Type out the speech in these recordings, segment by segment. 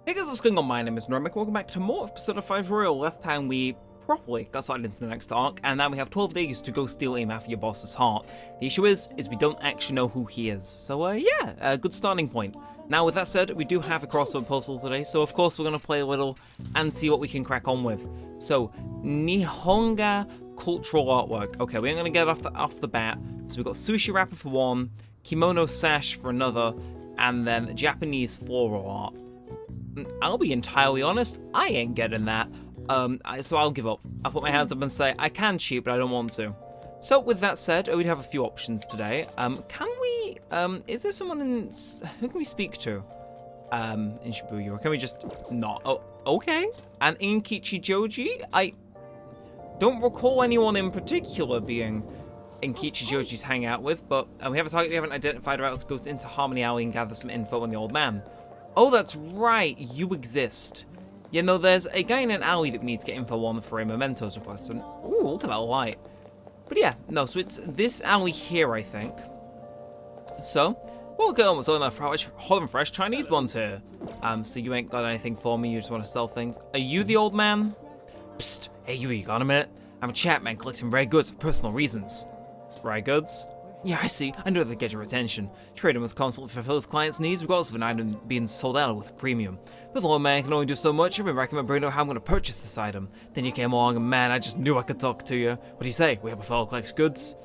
Hey guys, what's going on? My name is Neremik. Welcome back to more of Persona 5 Royal. Last time we properly got started into the next arc, and now we have 12 days to go steal a Mafia boss's heart. The issue is we don't actually know who he is. So yeah, a good starting point. Now with that said, we do have a crossword puzzle today, so of course we're going to play a little and see what we can crack on with. So, Nihonga cultural artwork. Okay, we ain't going to get off the bat. So we've got sushi wrapper for one, kimono sash for another, and then Japanese floral art. I'll be entirely honest, I ain't getting that, so I'll give up. I'll put my hands up and say, I can cheat, but I don't want to. So, with that said, we'd have a few options today. Can we, is there someone who can we speak to? In Shibuya, or can we just not? Oh, okay. And in Kichijoji, I don't recall anyone in particular being in Kichijoji's hangout with, but we have a target we haven't identified, right? Let's go into Harmony Alley and gather some info on the old man. Oh, that's right, you exist. You know, there's a guy in an alley that we need to get info on for a mementos request, and ooh, look at that light. But yeah, no, so it's this alley here, I think. So, welcome, we're selling hot and fresh Chinese ones here. So you ain't got anything for me, you just want to sell things. Are you the old man? Psst, hey you got a minute? I'm a chapman collecting rare goods for personal reasons. Rare goods? Yeah, I see. I know that get your attention. Trader must constantly fulfill his clients' needs regardless of an item being sold out with a premium. But the old man can only do so much. I've been racking my brain over how I'm going to purchase this item. Then you came along and man, I just knew I could talk to you. What do you say? We have a fellow collects goods?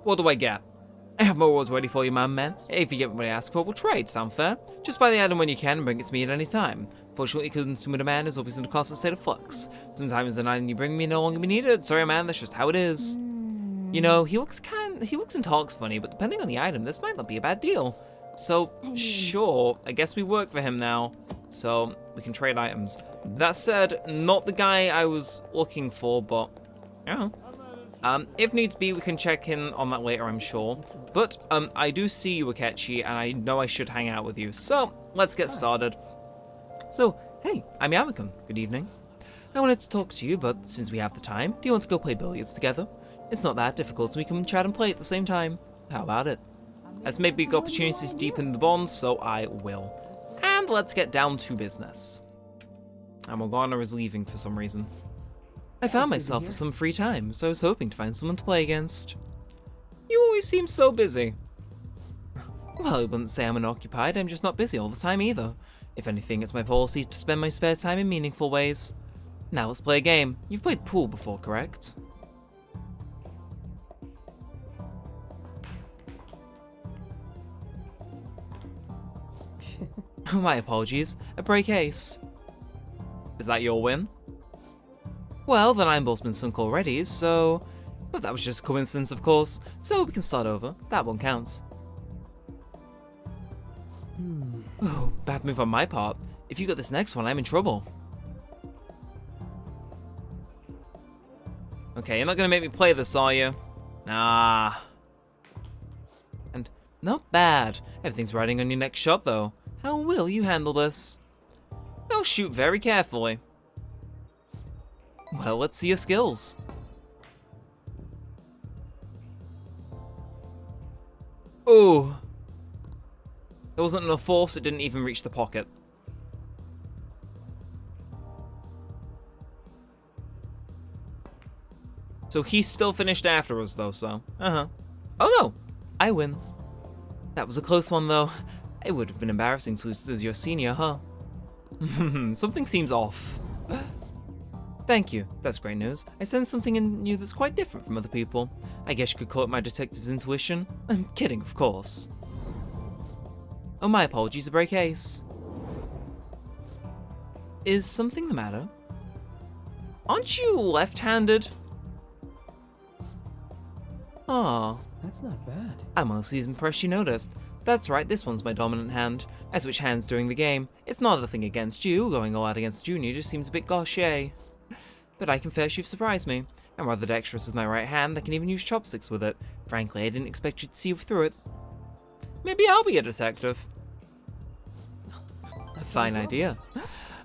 What do I get? I have my rewards ready for you, my man. If you get what I ask for, we'll trade. Sound fair? Just buy the item when you can and bring it to me at any time. Fortunately, consumer demand is always in a constant state of flux. Sometimes an item you bring me no longer be needed. Sorry, man, that's just how it is. You know, he looks and talks funny, but depending on the item, this might not be a bad deal. So, sure, I guess we work for him now, so we can trade items. That said, not the guy I was looking for, but, yeah. If needs be, we can check in on that later, I'm sure. But, I do see you, Akechi, and I know I should hang out with you, so let's get started. So, hey, I'm Yamaka. Good evening. I wanted to talk to you, but since we have the time, do you want to go play billiards together? It's not that difficult, so we can chat and play at the same time. How about it? As may big opportunities to deepen the bonds, so I will. And let's get down to business. And Morgana is leaving for some reason. I found myself with some free time, so I was hoping to find someone to play against. You always seem so busy. Well, I wouldn't say I'm unoccupied, I'm just not busy all the time either. If anything, it's my policy to spend my spare time in meaningful ways. Now let's play a game. You've played pool before, correct? Oh, my apologies. A break ace. Is that your win? Well, then I'm both been sunk already, so... But that was just a coincidence, of course, so we can start over. That one counts. Oh, bad move on my part. If you get this next one, I'm in trouble. Okay, you're not gonna make me play this, are you? Nah. And not bad. Everything's riding on your next shot, though. How will you handle this? I'll shoot very carefully. Well, let's see your skills. Oh. There wasn't enough force, it didn't even reach the pocket. So he's still finished after us, though, so... Oh no! I win. That was a close one, though. It would have been embarrassing to lose as your senior, huh? Something seems off. Thank you. That's great news. I sense something in you that's quite different from other people. I guess you could call it my detective's intuition. I'm kidding, of course. Oh, my apologies, a break ace. Is something the matter? Aren't you left-handed? Aw. That's not bad. I'm honestly impressed you noticed. That's right, this one's my dominant hand. I switch hands during the game. It's not a thing against you, going all out against Junior just seems a bit gauche. But I confess you've surprised me. I'm rather dexterous with my right hand, I can even use chopsticks with it. Frankly, I didn't expect you to see through it. Maybe I'll be a detective. A fine idea.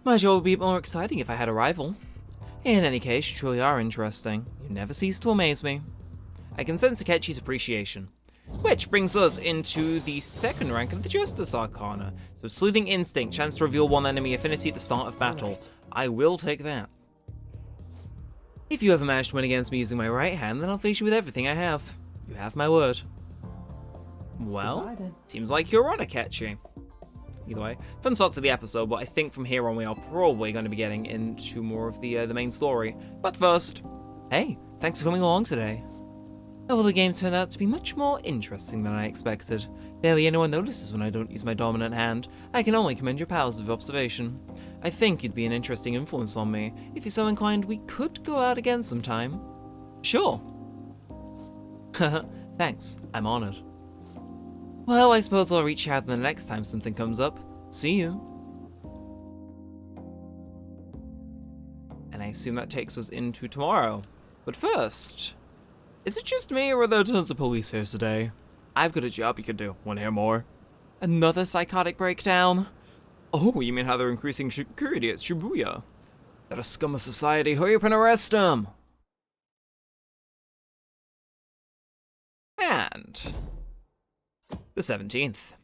My job would be more exciting if I had a rival. In any case, you truly are interesting. You never cease to amaze me. I can sense Akechi's appreciation. Which brings us into the second rank of the Justice Arcana. So Sleuthing Instinct, chance to reveal one enemy affinity at the start of battle. I will take that. If you ever manage to win against me using my right hand, then I'll face you with everything I have. You have my word. Well, seems like you're on Akechi. Either way, fun start to the episode, but I think from here on we are probably going to be getting into more of the main story. But first, hey, thanks for coming along today. Oh, the game turned out to be much more interesting than I expected. Barely anyone notices when I don't use my dominant hand. I can only commend your powers of observation. I think you'd be an interesting influence on me. If you're so inclined, we could go out again sometime. Sure. Thanks, I'm honored. Well, I suppose I'll reach out the next time something comes up. See you. And I assume that takes us into tomorrow. But first, is it just me or are there tons of police here today? I've got a job you could do. Wanna hear more? Another psychotic breakdown? Oh, you mean how they're increasing security at Shibuya? That a scum of society, hurry up and arrest him! And the 17th.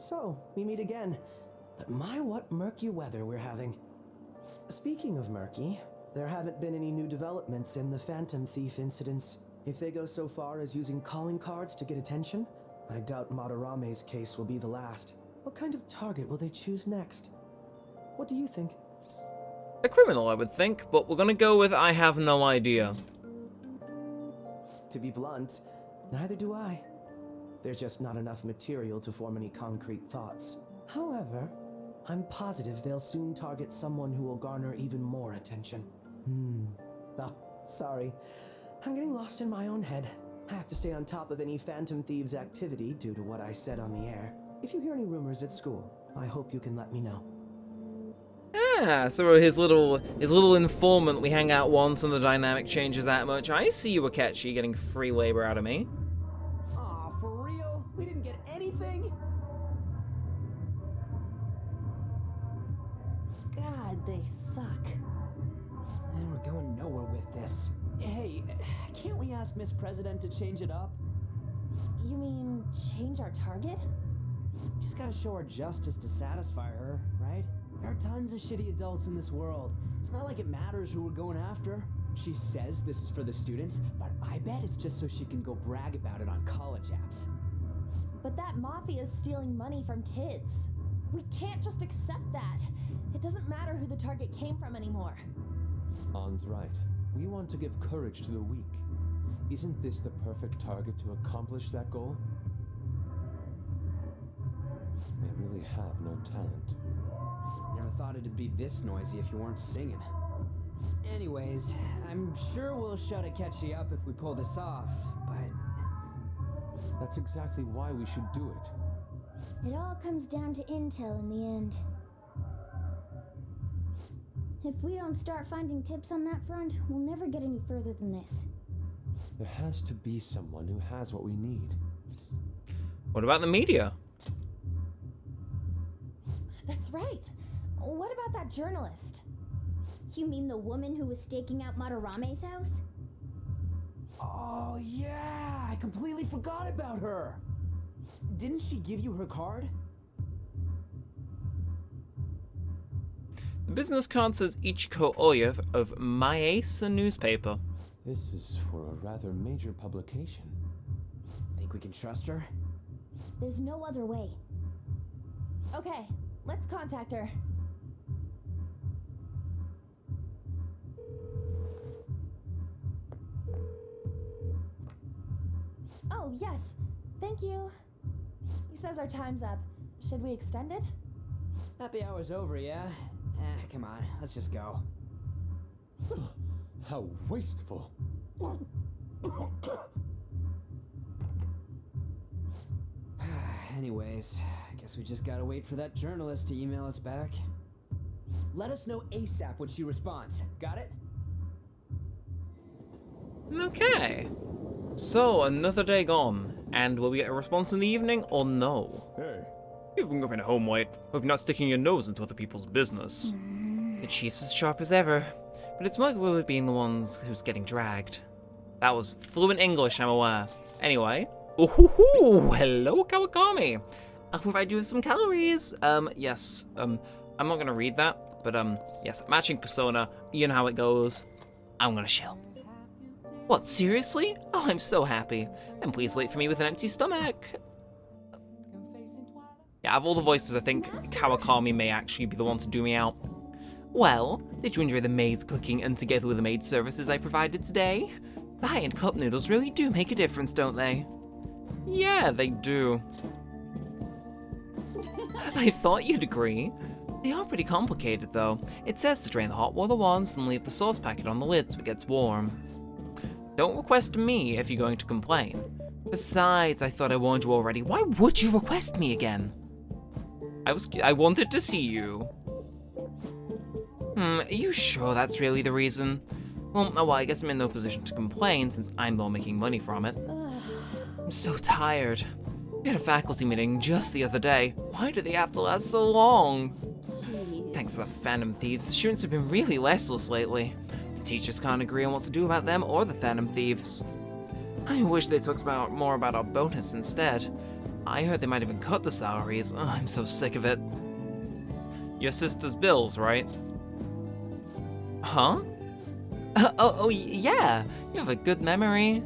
So, we meet again. But my, what murky weather we're having. Speaking of murky, there haven't been any new developments in the Phantom Thief incidents. If they go so far as using calling cards to get attention, I doubt Madarame's case will be the last. What kind of target will they choose next? What do you think? A criminal, I would think, but we're gonna go with I have no idea. To be blunt, neither do I. There's just not enough material to form any concrete thoughts. However, I'm positive they'll soon target someone who will garner even more attention. Oh, sorry. I'm getting lost in my own head. I have to stay on top of any Phantom Thieves activity due to what I said on the air. If you hear any rumors at school, I hope you can let me know. Ah, so his little informant, we hang out once and the dynamic changes that much. I see you, Akechi, getting free labor out of me. Aw, for real? We didn't get anything? God, they suck. And we're going nowhere with this. Hey, can't we ask Miss President to change it up? You mean change our target? Just gotta show her justice to satisfy her, right? There are tons of shitty adults in this world. It's not like it matters who we're going after. She says this is for the students, but I bet it's just so she can go brag about it on college apps. But that mafia is stealing money from kids. We can't just accept that. It doesn't matter who the target came from anymore. An's right. We want to give courage to the weak. Isn't this the perfect target to accomplish that goal? They really have no talent. Never thought it'd be this noisy if you weren't singing. Anyways, I'm sure we'll shut Akechi up if we pull this off, but... That's exactly why we should do it. It all comes down to intel in the end. If we don't start finding tips on that front, we'll never get any further than this. There has to be someone who has what we need. What about the media? That's right. What about that journalist? You mean the woman who was staking out Madarame's house? Oh yeah, I completely forgot about her! Didn't she give you her card? The business card says Ichiko Oya of Maesa newspaper. This is for a rather major publication. Think we can trust her? There's no other way. Okay, let's contact her. Oh, yes. Thank you. He says our time's up. Should we extend it? Happy hour's over, yeah? Come on, let's just go. How wasteful. Anyways, I guess we just gotta wait for that journalist to email us back. Let us know ASAP when she responds. Got it? Okay. So, another day gone. And will we get a response in the evening or no? Hey. You've been going home late. Hope you're not sticking your nose into other people's business. The chief's as sharp as ever. But it's Mike Willard being the ones who's getting dragged. That was fluent English, I'm aware. Anyway. Ooh, hello, Kawakami. I'll provide you with some calories. Yes. I'm not gonna read that, but yes, matching persona. You know how it goes. I'm gonna chill. What, seriously? Oh, I'm so happy. Then please wait for me with an empty stomach. Yeah, of all the voices, I think Kawakami may actually be the one to do me out. Well, did you enjoy the maid's cooking and together with the maid services I provided today? The high-end cup noodles really do make a difference, don't they? Yeah, they do. I thought you'd agree. They are pretty complicated, though. It says to drain the hot water once and leave the sauce packet on the lid so it gets warm. Don't request me if you're going to complain. Besides, I thought I warned you already. Why would you request me again? I wanted to see you. Are you sure that's really the reason? Well, I guess I'm in no position to complain since I'm the one making money from it. I'm so tired. We had a faculty meeting just the other day. Why do they have to last so long? Jeez. Thanks to the Phantom Thieves, the students have been really restless lately. The teachers can't agree on what to do about them or the Phantom Thieves. I wish they talked more about our bonus instead. I heard they might even cut the salaries. Oh, I'm so sick of it. Your sister's bills, right? Huh? Oh, yeah. You have a good memory.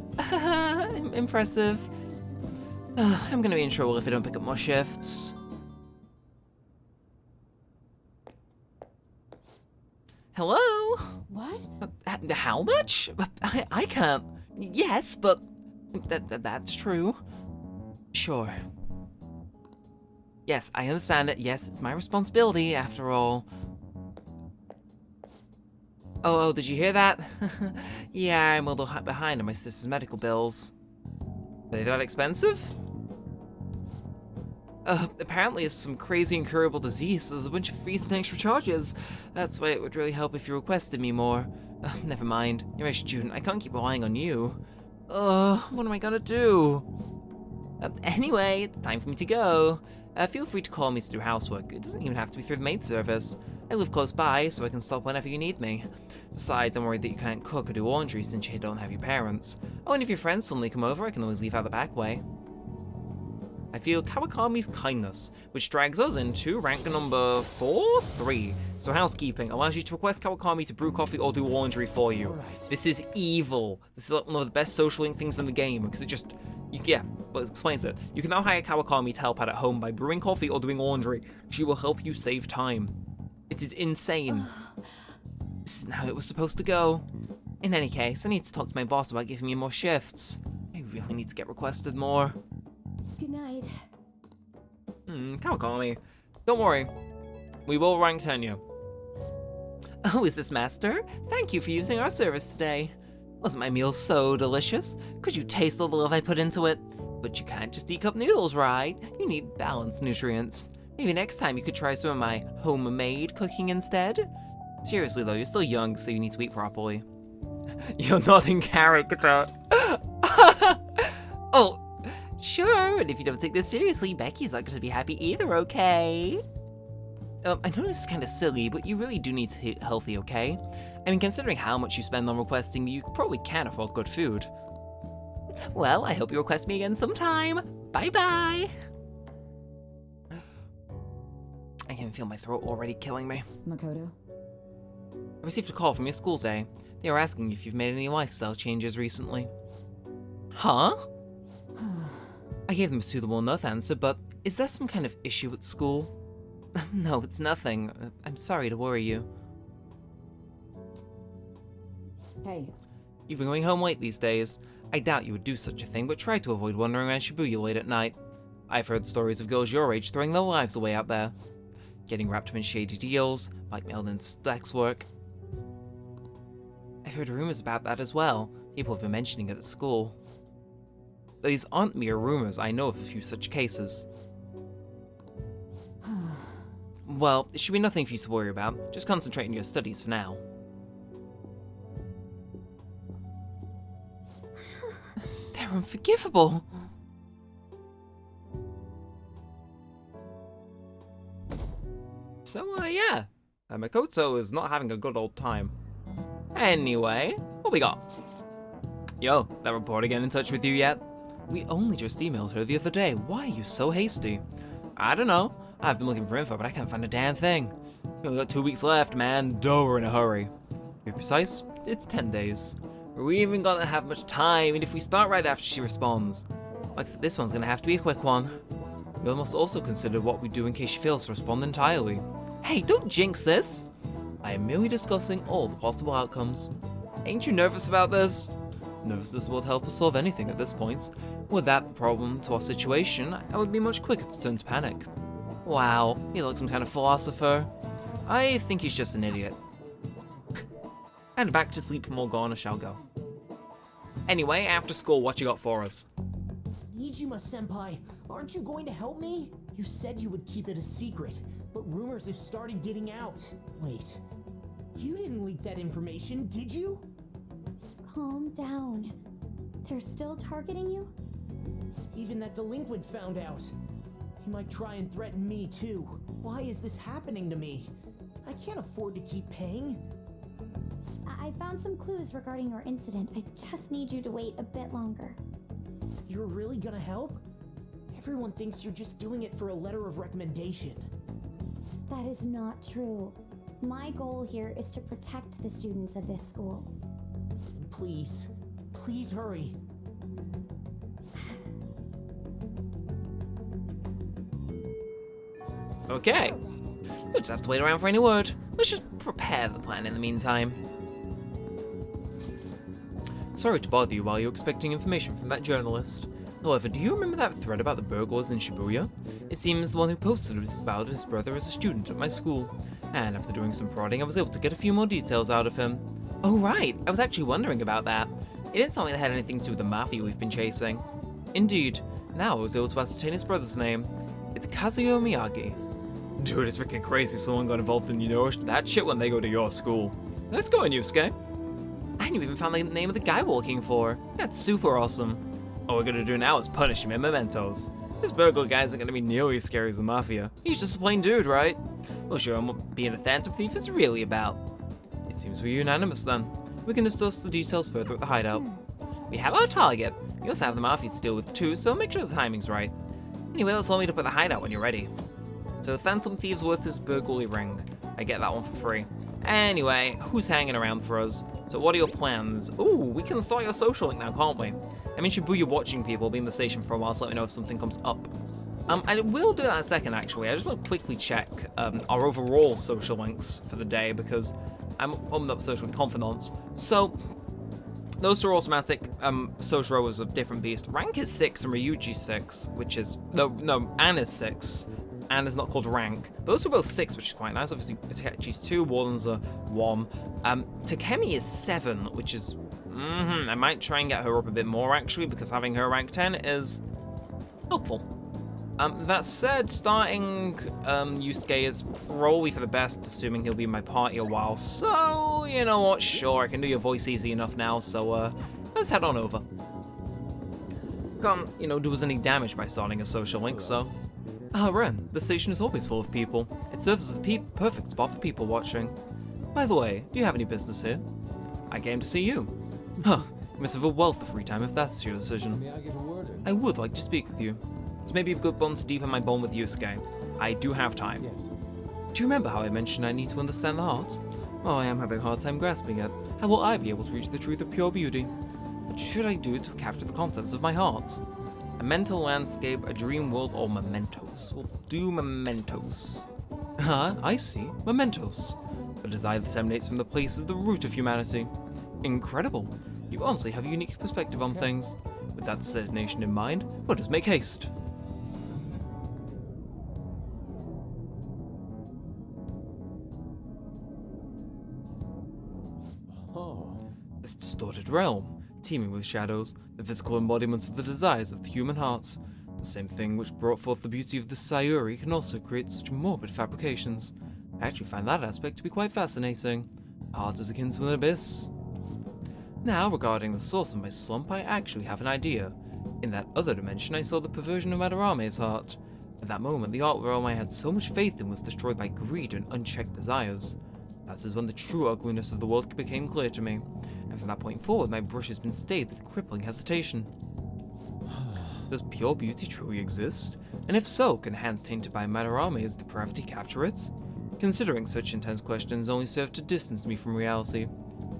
Impressive. I'm gonna be in trouble if I don't pick up more shifts. Hello? What? How much? I can't. Yes, but that's true. Sure. Yes, I understand it. Yes, it's my responsibility after all. Oh, did you hear that? Yeah, I'm a little behind on my sister's medical bills. Are they that expensive? Apparently it's some crazy incurable disease, so there's a bunch of fees and extra charges. That's why it would really help if you requested me more. Never mind. You're a student. I can't keep relying on you. What am I gonna do? Anyway, it's time for me to go. Feel free to call me to do housework. It doesn't even have to be through the maid service. I live close by, so I can stop whenever you need me. Besides, I'm worried that you can't cook or do laundry since you don't have your parents. Oh, and if your friends suddenly come over, I can always leave out the back way. I feel Kawakami's kindness, which drags us into rank number 3. So housekeeping allows you to request Kawakami to brew coffee or do laundry for you. Alright. This is evil. This is like one of the best social link things in the game because it just, well, it explains it. You can now hire Kawakami to help out at home by brewing coffee or doing laundry. She will help you save time. It is insane. This isn't how it was supposed to go. In any case, I need to talk to my boss about giving me more shifts. I really need to get requested more. Good night. Kawakami. Don't worry. We will rank tenure. Oh, is this Master? Thank you for using our service today. Wasn't my meal so delicious? Could you taste the love I put into it? But you can't just eat cup noodles, right? You need balanced nutrients. Maybe next time you could try some of my homemade cooking instead? Seriously though, you're still young, so you need to eat properly. You're not in character. Oh, sure, and if you don't take this seriously, Becky's not going to be happy either, okay? I know this is kind of silly, but you really do need to eat healthy, okay? I mean, considering how much you spend on requesting, you probably can't afford good food. Well, I hope you request me again sometime. Bye-bye. I can feel my throat already killing me. Makoto? I received a call from your school today. They are asking if you've made any lifestyle changes recently. Huh? I gave them a suitable enough answer, but is there some kind of issue at school? No, it's nothing. I'm sorry to worry you. Hey. You've been going home late these days. I doubt you would do such a thing, but try to avoid wandering around Shibuya late at night. I've heard stories of girls your age throwing their lives away out there. Getting wrapped up in shady deals, blackmailed in sex work. I've heard rumors about that as well. People have been mentioning it at school. These aren't mere rumors, I know of a few such cases. Well, it should be nothing for you to worry about. Just concentrate on your studies for now. They're unforgivable. So, yeah. Makoto is not having a good old time. Anyway, what we got? Yo, that reporter getting in touch with you yet? We only just emailed her the other day. Why are you so hasty? I don't know. I've been looking for info, but I can't find a damn thing. We only got 2 weeks left, man. Duh, we're in a hurry. To be precise, it's 10 days. We even gonna have much time, and if we start right after she responds, like this one's gonna have to be a quick one. We must also consider what we do in case she fails to respond entirely. Hey, don't jinx this! I am merely discussing all the possible outcomes. Ain't you nervous about this? Nervousness won't help us solve anything at this point. Were that the problem to our situation, I would be much quicker to turn to panic. Wow, he's like some kind of philosopher. I think he's just an idiot. And back to sleep Morgana shall go. Anyway, after school, what you got for us? Nijima-senpai, aren't you going to help me? You said you would keep it a secret, but rumors have started getting out. Wait, you didn't leak that information, did you? Calm down. They're still targeting you? Even that delinquent found out. He might try and threaten me too. Why is this happening to me? I can't afford to keep paying. I found some clues regarding your incident. I just need you to wait a bit longer. You're really gonna help? Everyone thinks you're just doing it for a letter of recommendation. That is not true. My goal here is to protect the students of this school. Please, please hurry. Okay. We'll just have to wait around for any word. Let's just prepare the plan in the meantime. Sorry to bother you while you're expecting information from that journalist. However, do you remember that thread about the burglars in Shibuya? It seems the one who posted it about his brother is a student at my school. And after doing some prodding, I was able to get a few more details out of him. Oh right, I was actually wondering about that. It didn't sound like it had anything to do with the mafia we've been chasing. Indeed, now I was able to ascertain his brother's name. It's Kazuyo Miyagi. Dude, it's freaking crazy someone got involved in that shit when they go to your school. Nice going, Yusuke. And you even found the name of the guy we're looking for. That's super awesome. All we're gonna do now is punish him in mementos. This burglar guy isn't gonna be nearly as scary as the mafia. He's just a plain dude, right? We'll show him what being a phantom thief is really about. It seems we're unanimous then. We can discuss the details further at the hideout. We have our target. We also have the mafia to deal with too, so make sure the timing's right. Anyway, let's all meet up at the hideout when you're ready. So Phantom Thieves worth this burglary ring. I get that one for free. Anyway, who's hanging around for us? So what are your plans? Ooh, we can start your social link now, can't we? I'm in Shibuya watching people, be in the station for a while, so let me know if something comes up. I will do that in a second, actually. I just want to quickly check our overall social links for the day, because I'm opening up social confidants. So, those are automatic. Sojiro is a different beast. Rank is 6 and Ryuji's 6, which is... No, Anne is 6. Anne is not called rank. Those are both 6, which is quite nice. Obviously, Itachi's 2, Warden's a 1. Takemi is 7, which is... I might try and get her up a bit more, actually, because having her rank 10 is helpful. That said, starting Yusuke is probably for the best, assuming he'll be in my party a while. So, you know what, sure, I can do your voice easy enough now, so let's head on over. Can't, do us any damage by starting a social link, so... Ren, the station is always full of people. It serves as the perfect spot for people watching. By the way, do you have any business here? I came to see you. Huh, you must have a wealth of free time if that's your decision. May I get a word in? I would like to speak with you. It's maybe a good bond to deepen my bond with Yusuke. I do have time. Yes. Do you remember how I mentioned I need to understand the heart? Oh, I am having a hard time grasping it. How will I be able to reach the truth of pure beauty? What should I do to capture the contents of my heart? A mental landscape, a dream world, or mementos? We'll do mementos. Ah, I see. Mementos. The desire that emanates from the place is the root of humanity. Incredible. You honestly have a unique perspective on things. With that determination in mind, let us make haste. Oh. This distorted realm, teeming with shadows, the physical embodiment of the desires of the human hearts. The same thing which brought forth the beauty of the Sayuri can also create such morbid fabrications. I actually find that aspect to be quite fascinating. The heart is akin to an abyss. Now, regarding the source of my slump, I actually have an idea. In that other dimension, I saw the perversion of Madarame's heart. At that moment, the art realm I had so much faith in was destroyed by greed and unchecked desires. That is when the true ugliness of the world became clear to me, and from that point forward my brush has been stayed with crippling hesitation. Does pure beauty truly exist? And if so, can hands tainted by Madarame's depravity capture it? Considering such intense questions only serve to distance me from reality,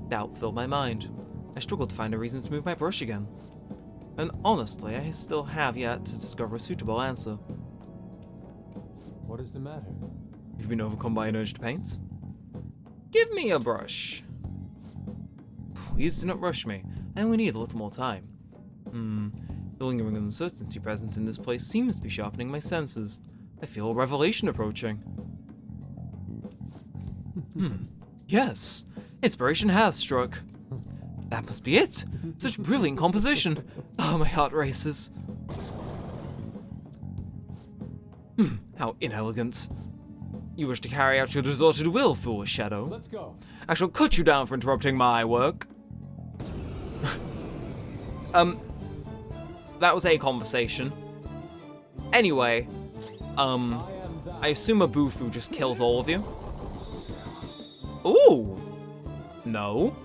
doubt filled my mind. I struggled to find a reason to move my brush again. And honestly, I still have yet to discover a suitable answer. What is the matter? You've been overcome by an urge to paint? Give me a brush. Please do not rush me. I only need a little more time. The lingering uncertainty present in this place seems to be sharpening my senses. I feel a revelation approaching. Yes, inspiration has struck. That must be it. Such brilliant composition. Oh, my heart races. How inelegant. You wish to carry out your disordered will, foolish shadow. Let's go. I shall cut you down for interrupting my work. That was a conversation. Anyway, I assume a Bufu just kills all of you. Ooh. No.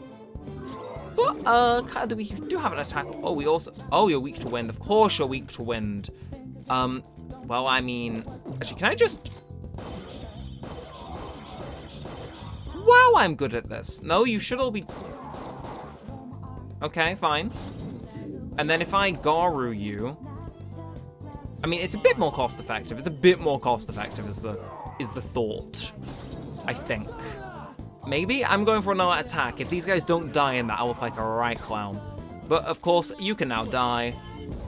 But, we do have an attack. Oh, we also... Oh, you're weak to wind. Of course you're weak to wind. Well, I mean... Actually, can I just... Wow, I'm good at this. No, you should all be... Okay, fine. And then if I Garu you... I mean, it's a bit more cost-effective. It's a bit more cost-effective is the thought. I think. Maybe? I'm going for another attack. If these guys don't die in that, I look like a right clown. But, of course, you can now die.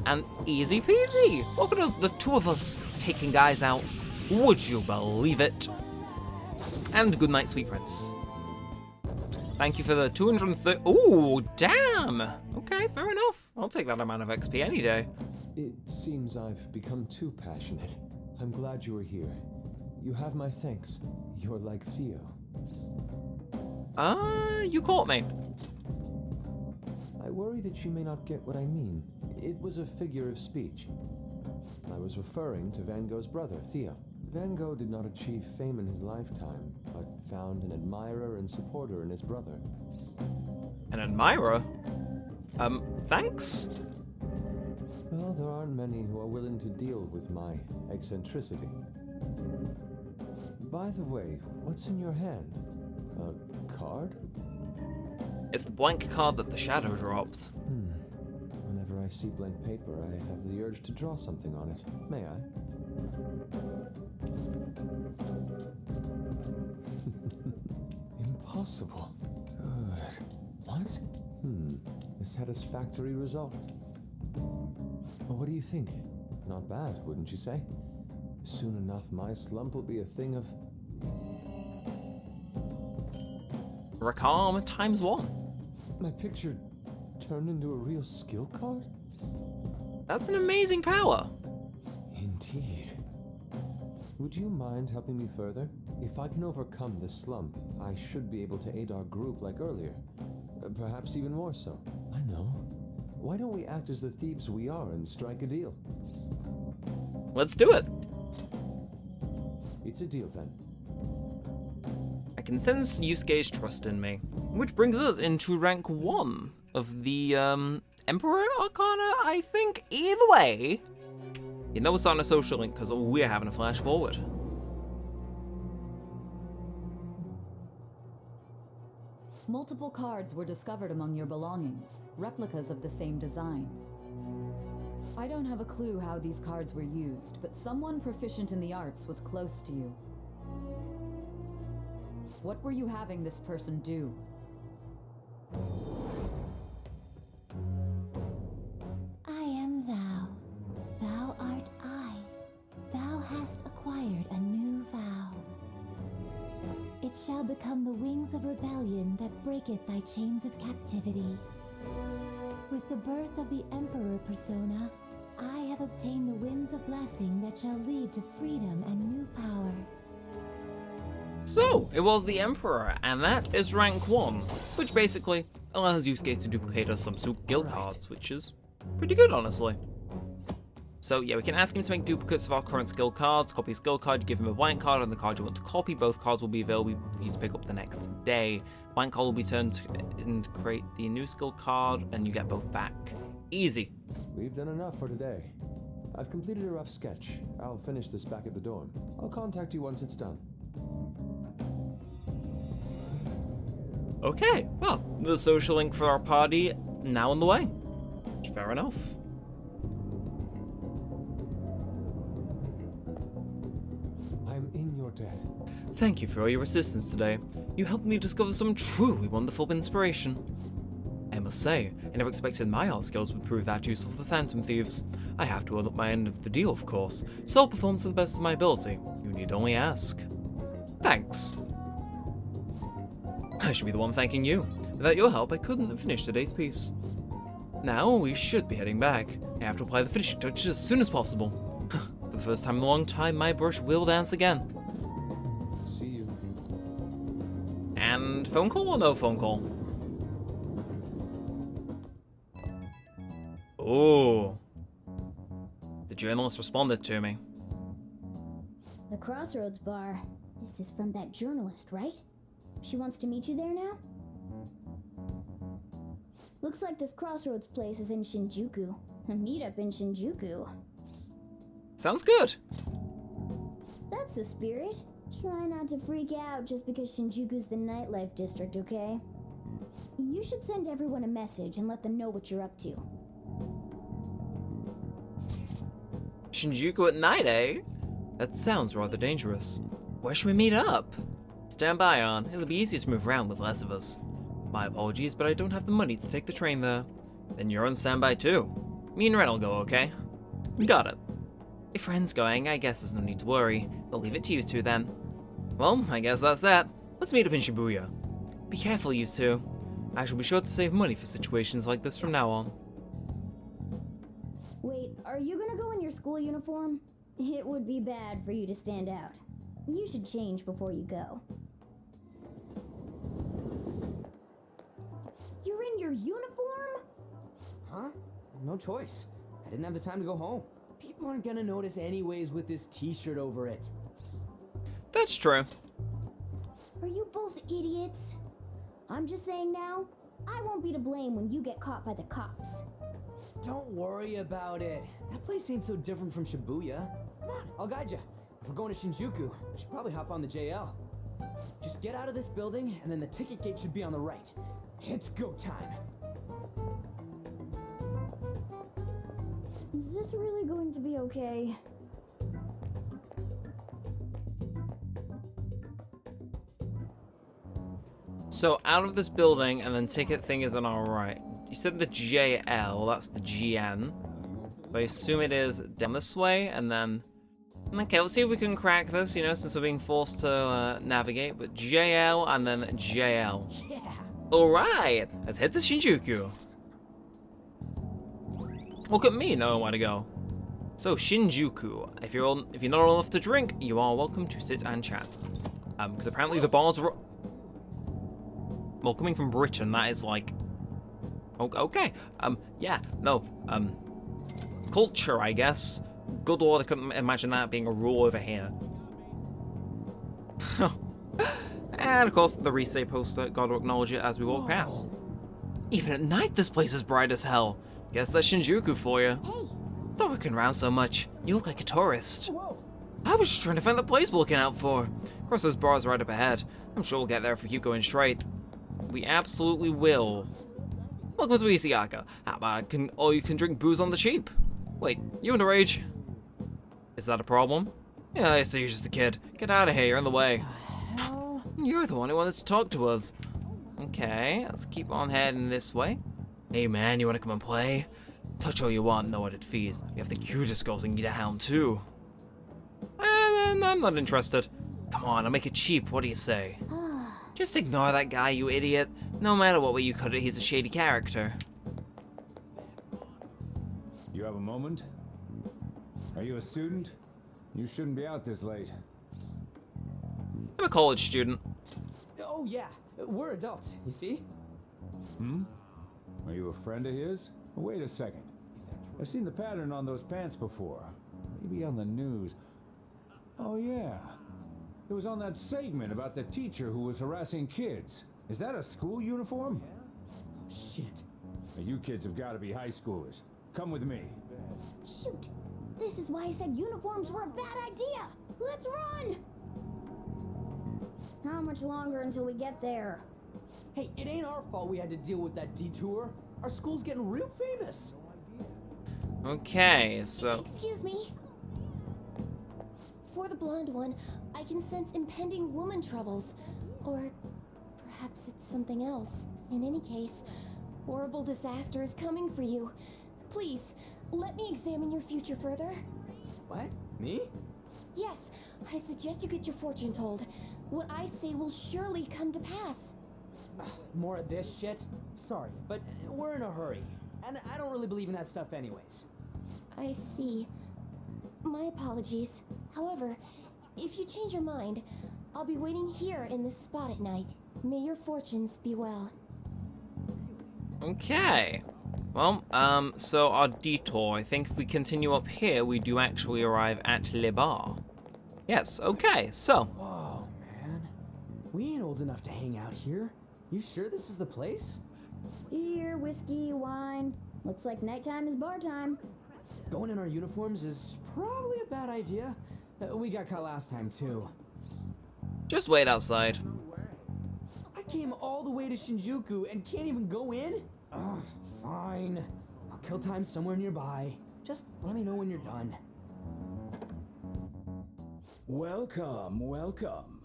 And easy peasy. Look at us, the two of us, taking guys out. Would you believe it? And good night, sweet prince. Thank you for the 230... Ooh, damn! Okay, fair enough. I'll take that amount of XP any day. It seems I've become too passionate. I'm glad you were here. You have my thanks. You're like Theo. You caught me. I worry that you may not get what I mean. It was a figure of speech. I was referring to Van Gogh's brother, Theo. Van Gogh did not achieve fame in his lifetime, but found an admirer and supporter in his brother. An admirer? Thanks? Well, there aren't many who are willing to deal with my eccentricity. By the way, what's in your hand? A card? It's the blank card that the shadow drops. Whenever I see blank paper, I have the urge to draw something on it. May I? Impossible. Good. What? A satisfactory result. Well, what do you think? Not bad, wouldn't you say? Soon enough, my slump will be a thing of... Rakam ×1. My picture turned into a real skill card? That's an amazing power. Indeed. Would you mind helping me further? If I can overcome this slump, I should be able to aid our group like earlier. Perhaps even more so. I know. Why don't we act as the thieves we are and strike a deal? Let's do it. It's a deal then. I can sense Yusuke's trust in me. Which brings us into rank 1 of the, Emperor Arcana, I think. Either way, you know it's on a social link because we're having a flash forward. Multiple cards were discovered among your belongings, replicas of the same design. I don't have a clue how these cards were used, but someone proficient in the arts was close to you. What were you having this person do? I am thou. Thou art I. Thou hast acquired a new vow. It shall become the wings of rebellion that breaketh thy chains of captivity. With the birth of the Emperor persona, I have obtained the winds of blessing that shall lead to freedom and new power. So, it was the Emperor, and that is rank 1, which basically allows Yusuke to duplicate us some Souk Guild cards, which is pretty good, honestly. So yeah, we can ask him to make duplicates of our current skill cards, copy a skill card, give him a blank card and the card you want to copy. Both cards will be available for you to pick up the next day. Blank card will be turned and create the new skill card and you get both back. Easy. We've done enough for today. I've completed a rough sketch. I'll finish this back at the dorm. I'll contact you once it's done. Okay, well, the social link for our party now on the way. Fair enough. I'm in your debt. Thank you for all your assistance today. You helped me discover some truly wonderful inspiration. I must say, I never expected my art skills would prove that useful for Phantom Thieves. I have to hold up my end of the deal, of course, so I'll perform to the best of my ability. You need only ask. Thanks. I should be the one thanking you. Without your help, I couldn't have finished today's piece. Now, we should be heading back. I have to apply the finishing touches as soon as possible. For the first time in a long time, my brush will dance again. See you. And phone call or no phone call? Oh. The journalist responded to me. The Crossroads Bar. This is from that journalist, right? She wants to meet you there now? Looks like this Crossroads place is in Shinjuku. A meetup in Shinjuku. Sounds good. That's the spirit. Try not to freak out just because Shinjuku's the nightlife district, okay? You should send everyone a message and let them know what you're up to. Shinjuku at night, eh? That sounds rather dangerous. Where should we meet up? Stand by, on. It'll be easier to move around with less of us. My apologies, but I don't have the money to take the train there. Then you're on standby too. Me and Ren will go, okay? Got it. If Ren's going, I guess there's no need to worry. We'll leave it to you two then. Well, I guess that's that. Let's meet up in Shibuya. Be careful, you two. I shall be sure to save money for situations like this from now on. Wait, are you gonna go in your school uniform? It would be bad for you to stand out. You should change before you go. You're in your uniform? Huh? No choice. I didn't have the time to go home. People aren't gonna notice anyways with this t-shirt over it. That's true. Are you both idiots? I'm just saying now, I won't be to blame when you get caught by the cops. Don't worry about it. That place ain't so different from Shibuya. Come on, I'll guide you. If we're going to Shinjuku, we should probably hop on the JL. Just get out of this building, and then the ticket gate should be on the right. It's go time. Is this really going to be okay? So out of this building, and then ticket thing is on our right. You said the JL, that's the GN. But I assume it is down this way, and then... Okay, let's see if we can crack this, you know, since we're being forced to navigate. But JL, and then JL. Yeah. Alright, let's head to Shinjuku. Look at me knowing where to go. So, Shinjuku. If you're not old enough to drink, you are welcome to sit and chat. Because apparently the bars are... Well, coming from Britain, that is like... Okay, yeah, no, culture, I guess. Good lord, I couldn't imagine that being a rule over here. And of course, the resay poster, gotta acknowledge it as we walk past. Even at night, this place is bright as hell. Guess that's Shinjuku for you. Hey! Stop looking around so much. You look like a tourist. Whoa. I was just trying to find the place we're looking out for. Of course, those bars right up ahead. I'm sure we'll get there if we keep going straight. We absolutely will. Welcome to Isayaka. How about all you can drink booze on the cheap? Wait, you in a rage? Is that a problem? Yeah, I see you're just a kid. Get out of here, you're in the way. Hell? You're the one who wanted to talk to us. Okay, let's keep on heading this way. Hey man, you wanna come and play? Touch all you want, no added fees. You have the cutest girls in Hound too. And I'm not interested. Come on, I'll make it cheap, what do you say? Just ignore that guy, you idiot. No matter what way you cut it, he's a shady character. You have a moment? Are you a student? You shouldn't be out this late. I'm a college student. Oh yeah, we're adults, you see? Hmm? Are you a friend of his? Wait a second. I've seen the pattern on those pants before. Maybe on the news. Oh yeah. It was on that segment about the teacher who was harassing kids. Is that a school uniform? Shit. Now, you kids have got to be high schoolers. Come with me. Shoot! This is why I said uniforms were a bad idea! Let's run! How much longer until we get there? Hey, it ain't our fault we had to deal with that detour. Our school's getting real famous. Okay, so Excuse me. For the blonde one, I can sense impending woman troubles. Or perhaps it's something else. In any case, horrible disaster is coming for you. Please, let me examine your future further. What? Me? Yes, I suggest you get your fortune told. What I say will surely come to pass. More of this shit? Sorry, but we're in a hurry. And I don't really believe in that stuff anyways. I see. My apologies. However, if you change your mind, I'll be waiting here in this spot at night. May your fortunes be well. okay. Well, so our detour, I think if we continue up here, we do actually arrive at Le Bar. Yes, okay, so. Whoa, man. We ain't old enough to hang out here. You sure this is the place? Beer, whiskey, wine. Looks like nighttime is bar time. Going in our uniforms is probably a bad idea. We got caught last time, too. Just wait outside. I came all the way to Shinjuku and can't even go in? Ugh, fine. I'll kill time somewhere nearby. Just let me know when you're done. Welcome, welcome.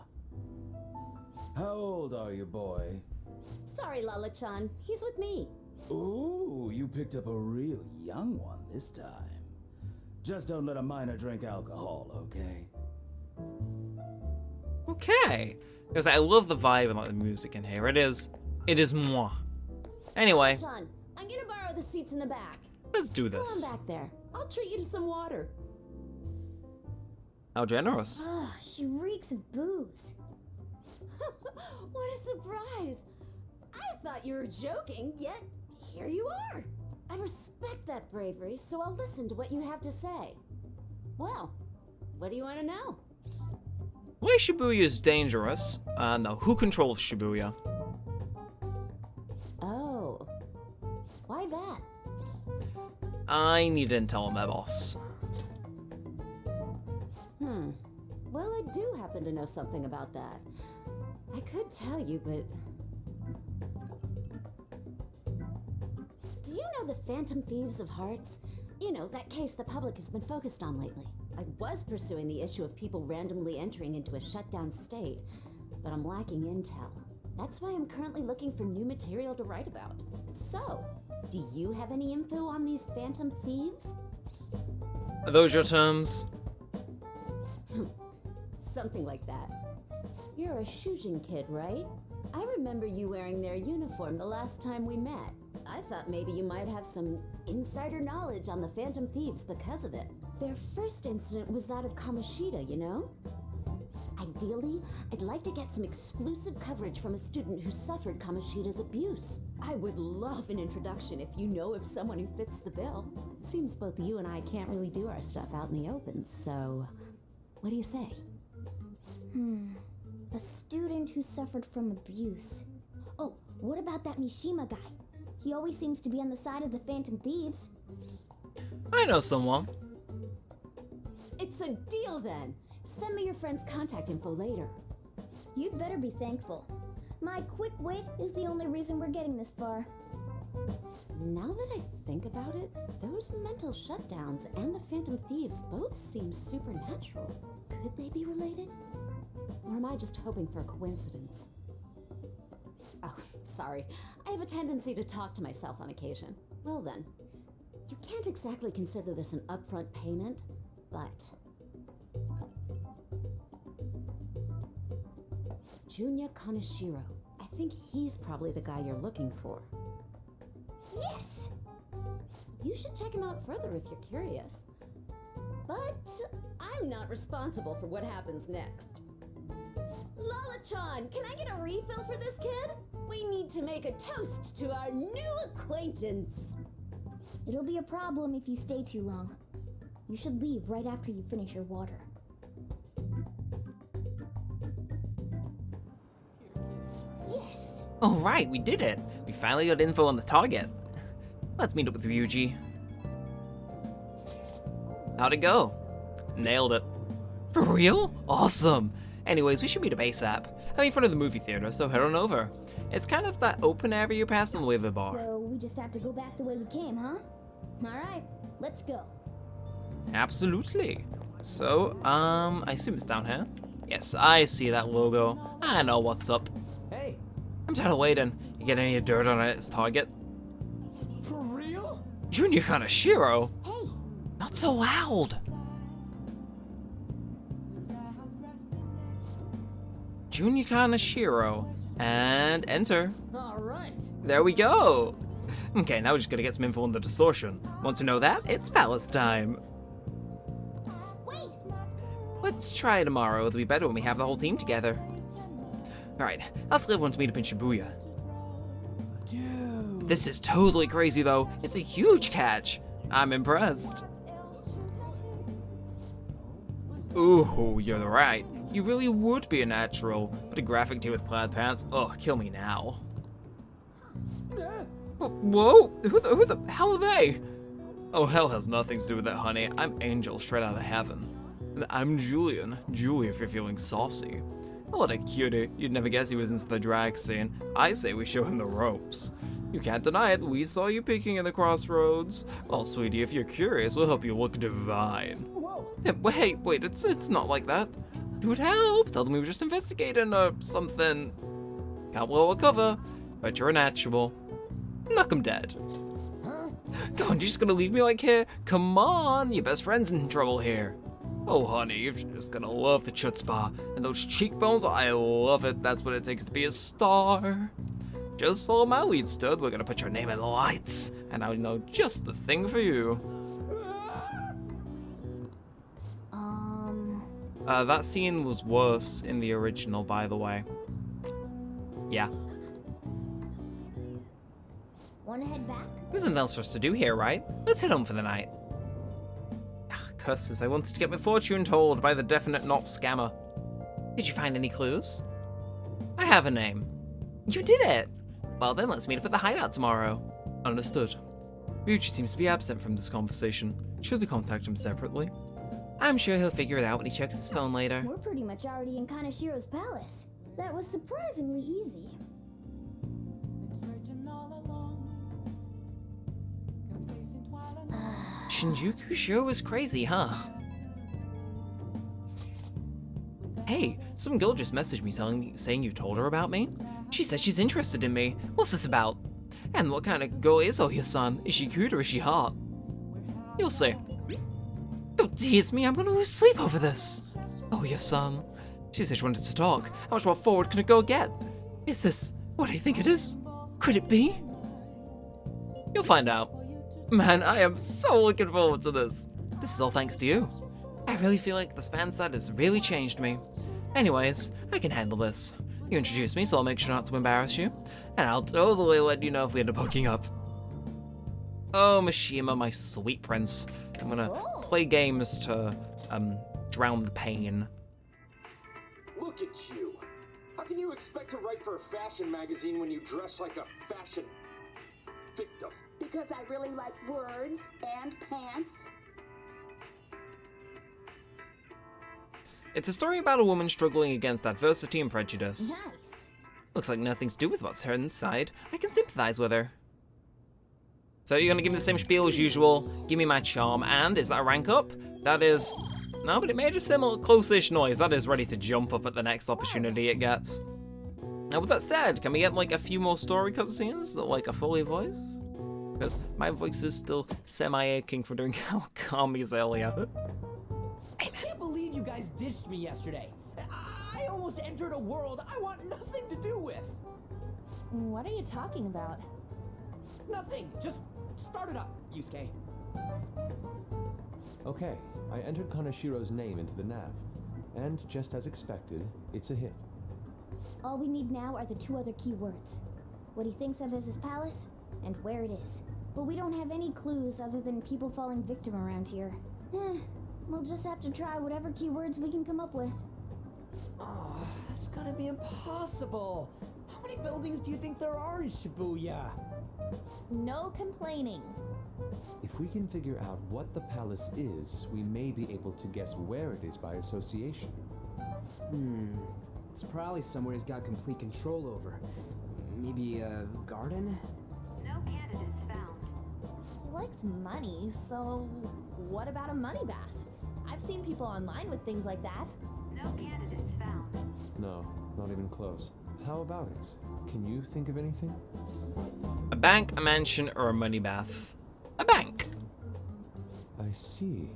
How old are you, boy? Sorry, Lala-chan. He's with me. Ooh, you picked up a real young one this time. Just don't let a minor drink alcohol, okay? Okay. Because I love the vibe and like the music in here. It is moi. Anyway, Lala-chan, I'm gonna borrow the seats in the back. let's do Come this. on back there. I'll treat you to some water. How generous. Ah, she reeks of booze. What a surprise! I thought you were joking, yet here you are. I respect that bravery, so I'll listen to what you have to say. Well, what do you want to know? Why Shibuya is dangerous? No, who controls Shibuya? Oh, why that? I need intel on my boss. Well, I do happen to know something about that. I could tell you, but... Do you know the Phantom Thieves of Hearts? You know, that case the public has been focused on lately. I was pursuing the issue of people randomly entering into a shutdown state, but I'm lacking intel. That's why I'm currently looking for new material to write about. So, do you have any info on these Phantom Thieves? Are those your terms? Something like that. You're a Shujin kid, right? I remember you wearing their uniform the last time we met. I thought maybe you might have some insider knowledge on the Phantom Thieves because of it. Their first incident was that of Kamoshida, you know? Ideally, I'd like to get some exclusive coverage from a student who suffered Kamoshida's abuse. I would love an introduction if you know of someone who fits the bill. Seems both you and I can't really do our stuff out in the open, so what do you say? A student who suffered from abuse. Oh, what about that Mishima guy? He always seems to be on the side of the Phantom Thieves. I know someone. It's a deal then. Send me your friend's contact info later. You'd better be thankful. My quick wit is the only reason we're getting this far. Now that I think about it, those mental shutdowns and the Phantom Thieves both seem supernatural. Could they be related? Or am I just hoping for a coincidence? Oh, sorry. I have a tendency to talk to myself on occasion. Well then, you can't exactly consider this an upfront payment, but... Junya Kaneshiro. I think he's probably the guy you're looking for. Yes! You should check him out further if you're curious. But I'm not responsible for what happens next. Lala-chan, can I get a refill for this kid? We need to make a toast to our new acquaintance. It'll be a problem if you stay too long. You should leave right after you finish your water. Yes! Alright, we did it! We finally got info on the target. Let's meet up with Ryuji. How'd it go? Nailed it. For real? Awesome! Anyways, we should meet up ASAP. I'm in front of the movie theater, so head on over. It's kind of that open area you passed on the way to the bar. So we just have to go back the way we came, huh? Alright, let's go. Absolutely. So, I assume it's down here? Yes, I see that logo. I know what's up. Hey, I'm tired of waiting. You get any dirt on its target? for real? Junior Kanashiro? Hey, Not so loud! Junior Kanashiro. And enter. Alright. There we go! Okay, now we're just gonna get some info on the distortion. Once we know that, it's palace time. wait! Let's try tomorrow. It'll be better when we have the whole team together. Alright, I'll tell everyone to meet up in Shibuya. Dude. This is totally crazy though. It's a huge catch. I'm impressed. Ooh, you're right. You really would be a natural, but a graphic tee with plaid pants? Oh, kill me now. Whoa, who the hell are they? Oh, hell has nothing to do with that, honey. I'm Angel, straight out of heaven. And I'm Julian. Julie, if you're feeling saucy. Oh, what a cutie. You'd never guess he was into the drag scene. I say we show him the ropes. You can't deny it, we saw you peeking in the crossroads. Well, sweetie, if you're curious, we'll help you look divine. Whoa. Yeah, wait, it's not like that. It would help. Tell them we were just investigating or something. Can't blow a cover, but you're a natural. Knock 'em dead. Huh? Come on, you're just gonna leave me like here? Come on, your best friend's in trouble here. Oh, honey, you're just gonna love the chutzpah. And those cheekbones, I love it. That's what it takes to be a star. Just follow my lead, stud. We're gonna put your name in the lights. And I know just the thing for you. That scene was worse in the original, by the way. Yeah. Wanna head back? There's nothing else for us to do here, right? Let's head home for the night. Curses, I wanted to get my fortune told by the definite not scammer. Did you find any clues? I have a name. You did it! Well then, let's meet up at the hideout tomorrow. Understood. Ryuji seems to be absent from this conversation. Should we contact him separately? I'm sure he'll figure it out when he checks his phone later. We're pretty much already in Kanashiro's palace. That was surprisingly easy. Shinjuku sure was crazy, huh? Hey, some girl just messaged me saying you told her about me. She said she's interested in me. What's this about? And what kind of girl is Oya-san? Is she cute or is she hot? You'll see. Don't tease me, I'm gonna lose sleep over this. Oya-san. She said she wanted to talk. How much more forward can a girl get? Is this what do you think it is? Could it be? You'll find out. Man, I am so looking forward to this. This is all thanks to you. I really feel like this fan site has really changed me. Anyways, I can handle this. You introduced me, so I'll make sure not to embarrass you. And I'll totally let you know if we end up hooking up. Oh, Mishima, my sweet prince. I'm gonna play games to, drown the pain. Look at you. How can you expect to write for a fashion magazine when you dress like a fashion victim? Because I really like words and pants. It's a story about a woman struggling against adversity and prejudice. Nice. Looks like nothing's to do with what's her inside. I can sympathize with her. So you're gonna give me the same spiel as usual, give me my charm, and is that a rank up? That is... No, but it made a similar close-ish noise. That is ready to jump up at the next opportunity it gets. Now with that said, can we get like a few more story cutscenes that like are fully voiced? Because my voice is still semi-aching from doing Kami's earlier. I can't believe you guys ditched me yesterday. I almost entered a world I want nothing to do with. What are you talking about? Nothing. Just start it up, Yusuke. Okay, I entered Kanashiro's name into the nav. And just as expected, it's a hit. All we need now are the two other keywords. What he thinks of as his palace, and where it is. but we don't have any clues other than people falling victim around here. We'll just have to try whatever keywords we can come up with. Oh, that's gonna be impossible. How many buildings do you think there are in Shibuya? No complaining. If we can figure out what the palace is, we may be able to guess where it is by association. It's probably somewhere he's got complete control over. Maybe a garden? No candidates found. He likes money, so what about a money bath? I've seen people online with things like that. No candidates found. No, not even close. How about it? Can you think of anything? A bank, a mansion, or a money bath? A bank. I see.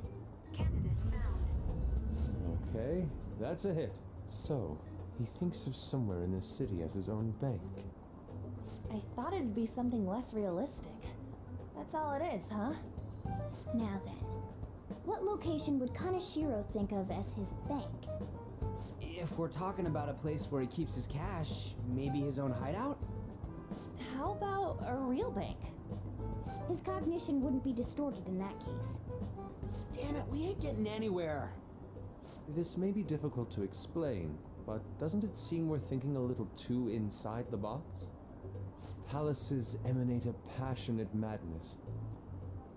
Candidates found. Okay, that's a hit. So, he thinks of somewhere in this city as his own bank. I thought it'd be something less realistic. That's all it is, huh? Now then, what location would Kaneshiro think of as his bank? If we're talking about a place where he keeps his cash, maybe his own hideout? How about a real bank? His cognition wouldn't be distorted in that case. Damn it, we ain't getting anywhere. This may be difficult to explain, but doesn't it seem we're thinking a little too inside the box? Palaces emanate a passionate madness.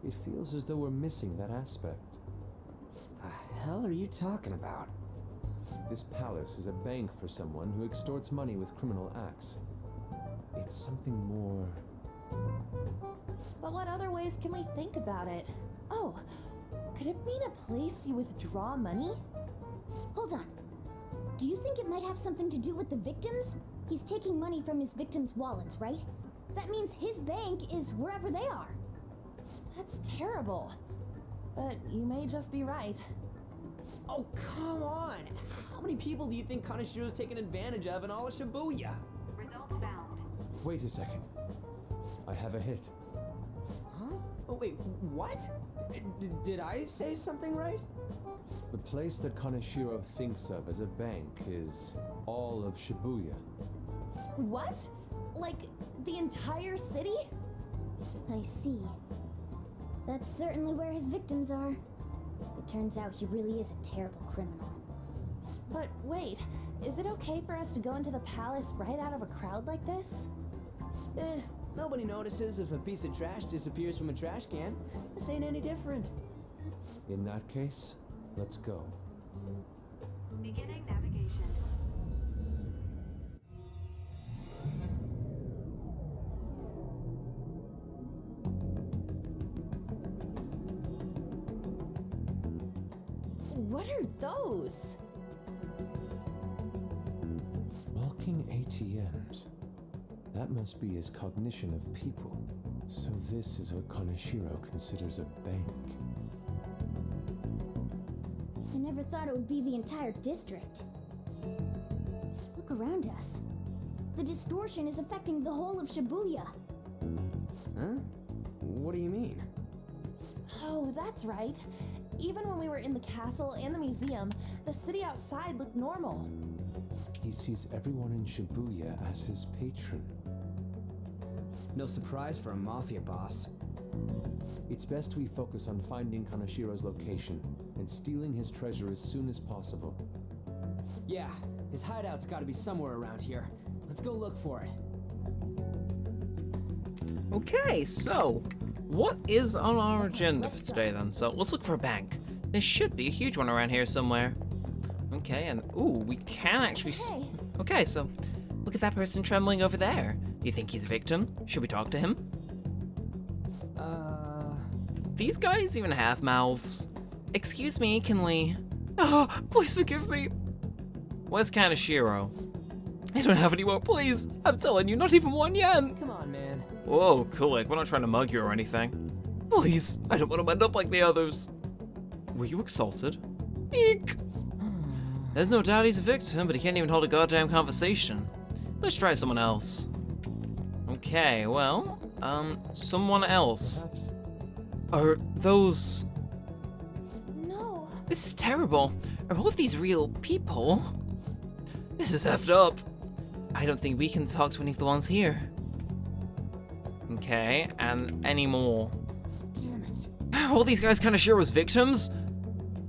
It feels as though we're missing that aspect. The hell are you talking about? This palace is a bank for someone who extorts money with criminal acts. It's something more... But what other ways can we think about it? Oh, could it mean a place you withdraw money? Hold on. Do you think it might have something to do with the victims? He's taking money from his victims' wallets, right? That means his bank is wherever they are. That's terrible. But you may just be right. Oh, come on! How many people do you think Kaneshiro's taken advantage of in all of Shibuya? Results found. Wait a second. I have a hit. Huh? Oh, wait, what? Did I say something right? The place that Kaneshiro thinks of as a bank is all of Shibuya. What? Like, the entire city? I see. That's certainly where his victims are. It turns out he really is a terrible criminal. But wait, is it okay for us to go into the palace right out of a crowd like this? Nobody notices if a piece of trash disappears from a trash can. This ain't any different. In that case, let's go. Beginning navigation. What are those? Walking ATMs. That must be his cognition of people. So this is what Kaneshiro considers a bank. I never thought it would be the entire district. Look around us. The distortion is affecting the whole of Shibuya. Huh? What do you mean? Oh, that's right. Even when we were in the castle and the museum, the city outside looked normal. He sees everyone in Shibuya as his patron. No surprise for a mafia boss. It's best we focus on finding Kaneshiro's location and stealing his treasure as soon as possible. Yeah, his hideout's gotta be somewhere around here. Let's go look for it. Okay, so what is on our agenda for today then? So let's look for a bank. There should be a huge one around here somewhere. Okay, and ooh, we can actually. Hey. Okay, so look at that person trembling over there. Do you think he's a victim? Should we talk to him? These guys even have mouths. Excuse me, can we? Oh, please forgive me. Where's Kaneshiro? I don't have any more, please. I'm telling you, not even 1 yen. Come on, man. Whoa, cool, like we're not trying to mug you or anything. Please, I don't want to end up like the others. Were you exalted? Eek! There's no doubt he's a victim, but he can't even hold a goddamn conversation. Let's try someone else. Okay, well, someone else. Perhaps Are those... No. This is terrible. Are all of these real people? This is effed up. I don't think we can talk to any of the ones here. Okay, and any more? Damn it. Are all these guys Kanashiro's victims?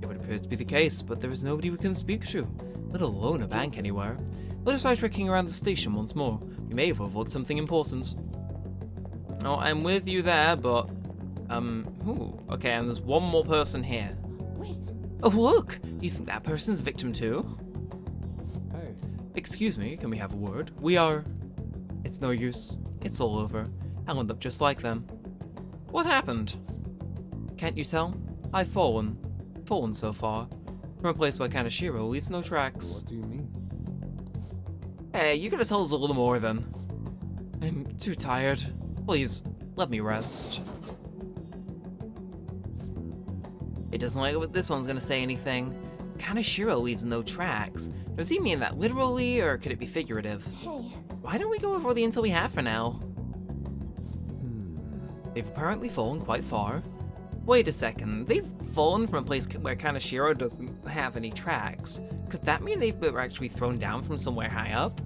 It would appear to be the case, but there is nobody we can speak to, let alone a bank anywhere. Let us try trekking around the station once more. We may have overlooked something important. Oh, I'm with you there, but... ooh, okay, and there's one more person here. Wait, Oh, look! You think that person's a victim too? Hey, Excuse me, can we have a word? We are... It's no use. It's all over. I'll end up just like them. What happened? Can't you tell? I've fallen so far, from a place where Kanashiro leaves no tracks. what do you mean? Hey, you gotta tell us a little more then. I'm too tired. Please, let me rest. It doesn't like what this one's gonna say anything. Kanashiro leaves no tracks. Does he mean that literally, or could it be figurative? hey, Why don't we go over all the intel we have for now? Hmm. They've apparently fallen quite far. Wait a second, they've fallen from a place where Kanashiro doesn't have any tracks. Could that mean they were actually thrown down from somewhere high up?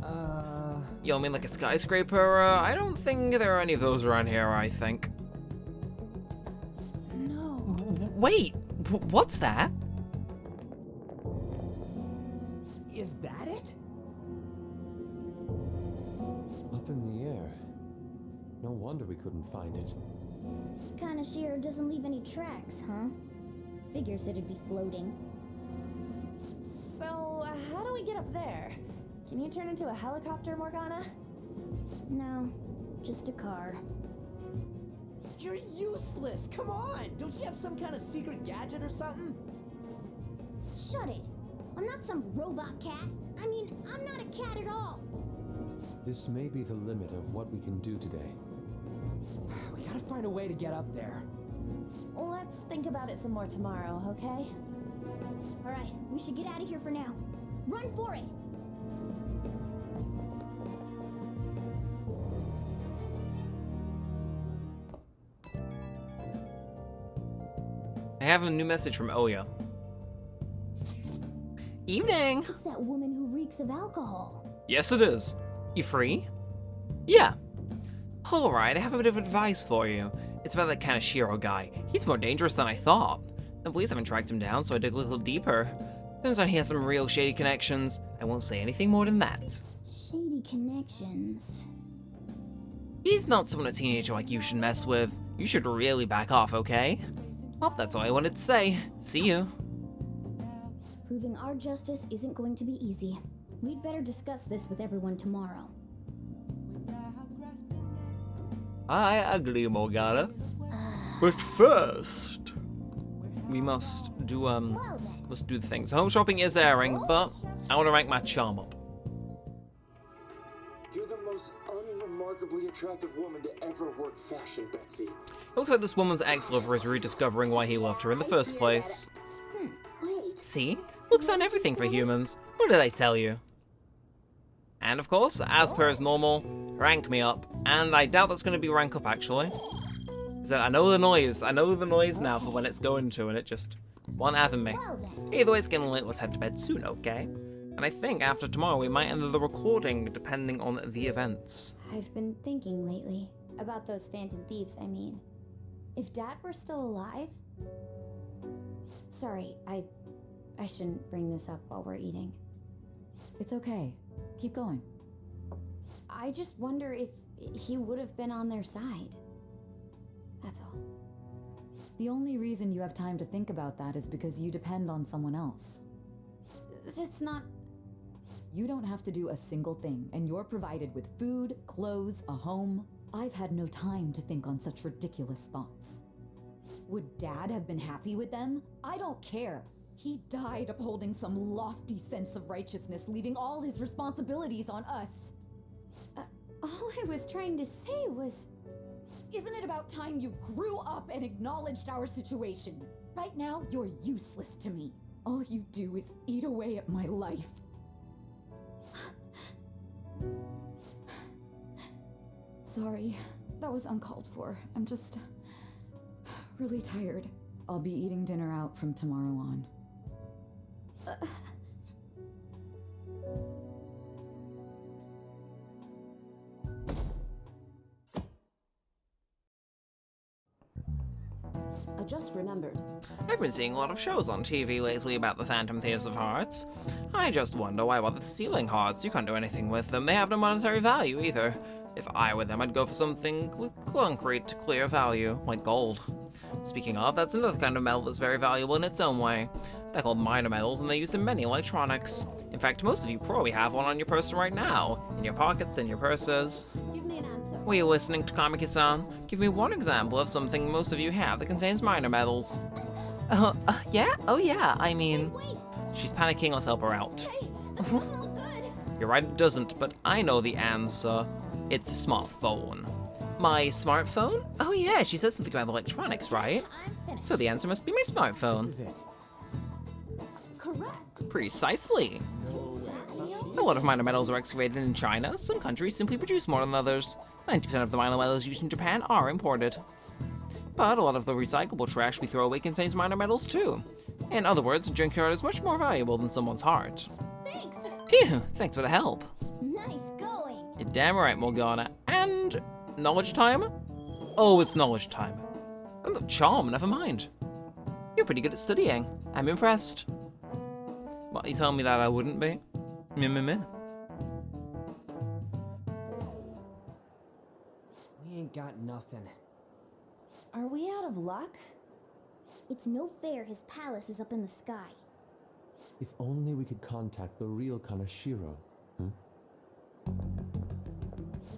You know, I mean like a skyscraper? I don't think there are any of those around here, I think. no. Wait, what's that? Is that it? Up in the air. No wonder we couldn't find it. Kanashiro doesn't leave any tracks, huh? Figures it'd be floating. So, how do we get up there? Can you turn into a helicopter, Morgana? No, just a car. You're useless! Come on! Don't you have some kind of secret gadget or something? Shut it! I'm not some robot cat. I mean, I'm not a cat at all. This may be the limit of what we can do today. We gotta find a way to get up there. Let's think about it some more tomorrow, okay? Alright, we should get out of here for now. Run for it! I have a new message from Oya. Evening! It's that woman who reeks of alcohol. Yes, it is. You free? Yeah. Alright, I have a bit of advice for you. It's about that Kanashiro guy. He's more dangerous than I thought. The police haven't tracked him down, so I dig a little deeper. Turns out he has some real shady connections. I won't say anything more than that. Shady connections. He's not someone a teenager like you should mess with. You should really back off, okay? Well, that's all I wanted to say. See you. Proving our justice isn't going to be easy. We'd better discuss this with everyone tomorrow. I agree, Morgana. But first, we must do the things. Home shopping is airing, but I want to rank my charm up. You're the most unremarkably attractive woman to ever work fashion, Betsy. It looks like this woman's ex-lover is rediscovering why he loved her in the first place. Wait. See? Looks on everything for humans. What did I tell you? And of course, as per as normal, rank me up. And I doubt that's going to be rank up, actually. So I know the noise. I know the noise now for when it's going to, and it just won't having me. Either way, it's getting late. Let's head to bed soon, okay? And I think after tomorrow, we might end the recording, depending on the events. I've been thinking lately about those phantom thieves, I mean. If Dad were still alive... Sorry, I shouldn't bring this up while we're eating. It's okay. Keep going. I just wonder if he would have been on their side. That's all. The only reason you have time to think about that is because you depend on someone else. That's not... You don't have to do a single thing, and you're provided with food, clothes, a home. I've had no time to think on such ridiculous thoughts. Would Dad have been happy with them? I don't care. He died upholding some lofty sense of righteousness, leaving all his responsibilities on us. All I was trying to say was... Isn't it about time you grew up and acknowledged our situation? Right now, you're useless to me. All you do is eat away at my life. Sorry, that was uncalled for. I'm just really tired. I'll be eating dinner out from tomorrow on. just remembered. I've been seeing a lot of shows on TV lately about the Phantom Thieves of Hearts. I just wonder why bother stealing hearts? You can't do anything with them. They have no monetary value either. If I were them, I'd go for something with concrete, clear value, like gold. Speaking of, that's another kind of metal that's very valuable in its own way. They're called minor metals, and they're used in many electronics. In fact, most of you probably have one on your person right now, in your pockets, in your purses. Give me an answer. Were you listening to Kamiki-san? Give me one example of something most of you have that contains minor metals. Yeah? Oh yeah, I mean... Wait! She's panicking, let's help her out. Hey, that doesn't look good! You're right, it doesn't, but I know the answer. It's a smartphone. My smartphone? Oh yeah, she said something about electronics, right? I'm finished. So the answer must be my smartphone. This is it. Correct. Precisely. A lot of minor metals are excavated in China. Some countries simply produce more than others. 90% of the minor metals used in Japan are imported. But a lot of the recyclable trash we throw away contains minor metals too. In other words, a junkyard is much more valuable than someone's heart. Thanks! Phew, thanks for the help. Nice going! You're damn right, Morgana. And knowledge time? Oh, it's knowledge time. Oh, charm, never mind. You're pretty good at studying. I'm impressed. What, you telling me that I wouldn't be? Meh. We ain't got nothing. Are we out of luck? It's no fair his palace is up in the sky. If only we could contact the real Kanashiro.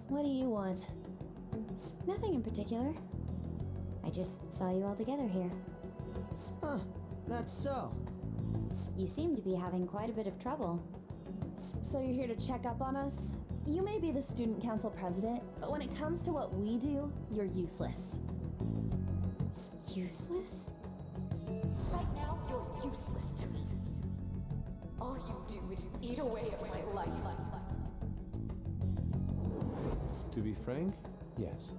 What do you want? Nothing in particular. I just saw you all together here. Huh, that's so. You seem to be having quite a bit of trouble. So you're here to check up on us? You may be the student council president, but when it comes to what we do, you're useless. Useless? Right now, you're useless to me. All you do is eat away at my life. To be frank, yes.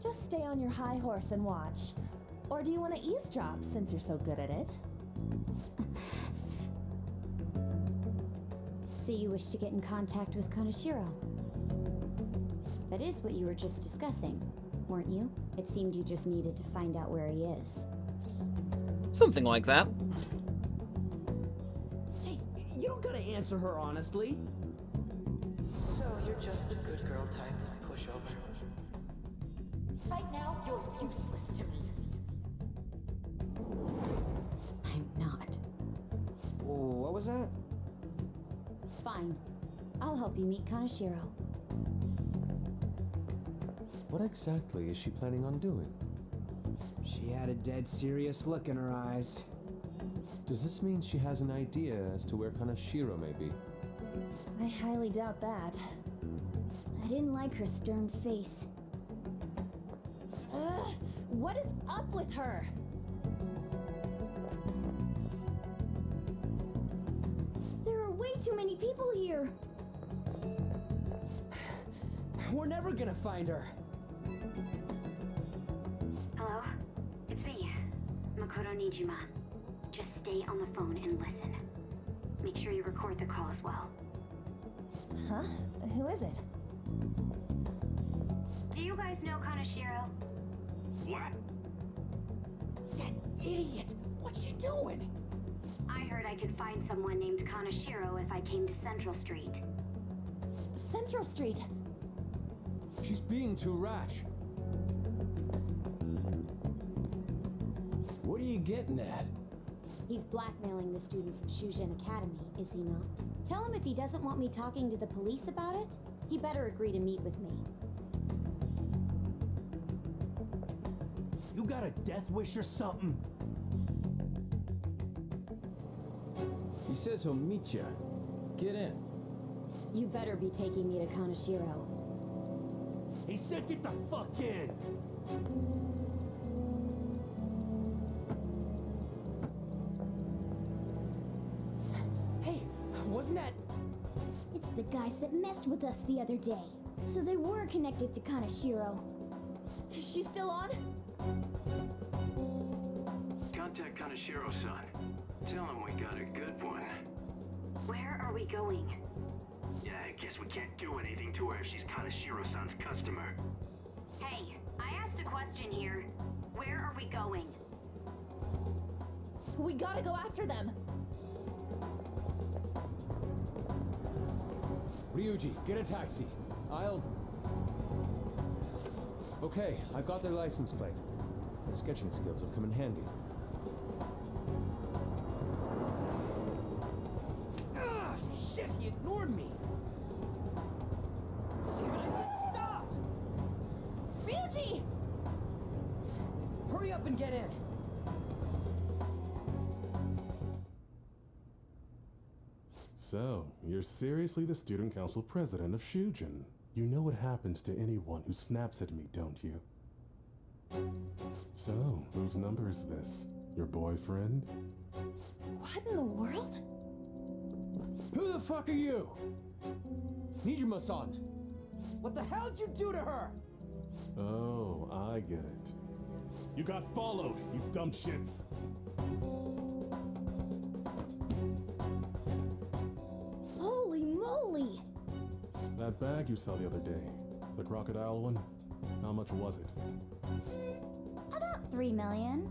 Just stay on your high horse and watch. Or do you want to eavesdrop since you're so good at it? So you wish to get in contact with Kanashiro? That is what you were just discussing, weren't you? It seemed you just needed to find out where he is. Something like that. Hey, you don't gotta answer her honestly. So you're just the good girl type to push over. Right now, you're useless to me. I'm not. What was that? Fine. I'll help you meet Kanashiro. What exactly is she planning on doing? She had a dead serious look in her eyes. Does this mean she has an idea as to where Kanashiro may be? I highly doubt that. I didn't like her stern face. Ugh, what is up with her? There are way too many people here. We're never gonna find her. Hello? It's me, Makoto Nijima. Just stay on the phone and listen. Make sure you record the call as well. Huh? Who is it? Do you guys know Kanashiro? What? That idiot! What's she doing? I heard I could find someone named Kanashiro if I came to Central Street. Central Street. She's being too rash. What are you getting at? He's blackmailing the students at Shujin Academy, is he not? Tell him if he doesn't want me talking to the police about it, he better agree to meet with me. You got a death wish or something? He says he'll meet you. Get in. You better be taking me to Kanashiro. He said get the fuck in! Hey, wasn't that... It's the guys that messed with us the other day. So they were connected to Kanashiro. Is she still on? Contact Kanashiro-san. Tell him we got a good one. Where are we going? Yeah, I guess we can't do anything to her if she's Kanashiro-san's customer. Hey, I asked a question here. Where are we going? We gotta go after them. Ryuji, get a taxi. Okay, I've got their license plate. My sketching skills have come in handy. Ah, shit, he ignored me. Damn it, I said stop! Ryuji! Hurry up and get in. So, you're seriously the student council president of Shujin. You know what happens to anyone who snaps at me, don't you? So, whose number is this? Your boyfriend? What in the world? Who the fuck are you? Nijima-san! What the hell'd you do to her? Oh, I get it. You got followed, you dumb shits! Holy moly! That bag you saw the other day, the crocodile one, how much was it? About 3 million.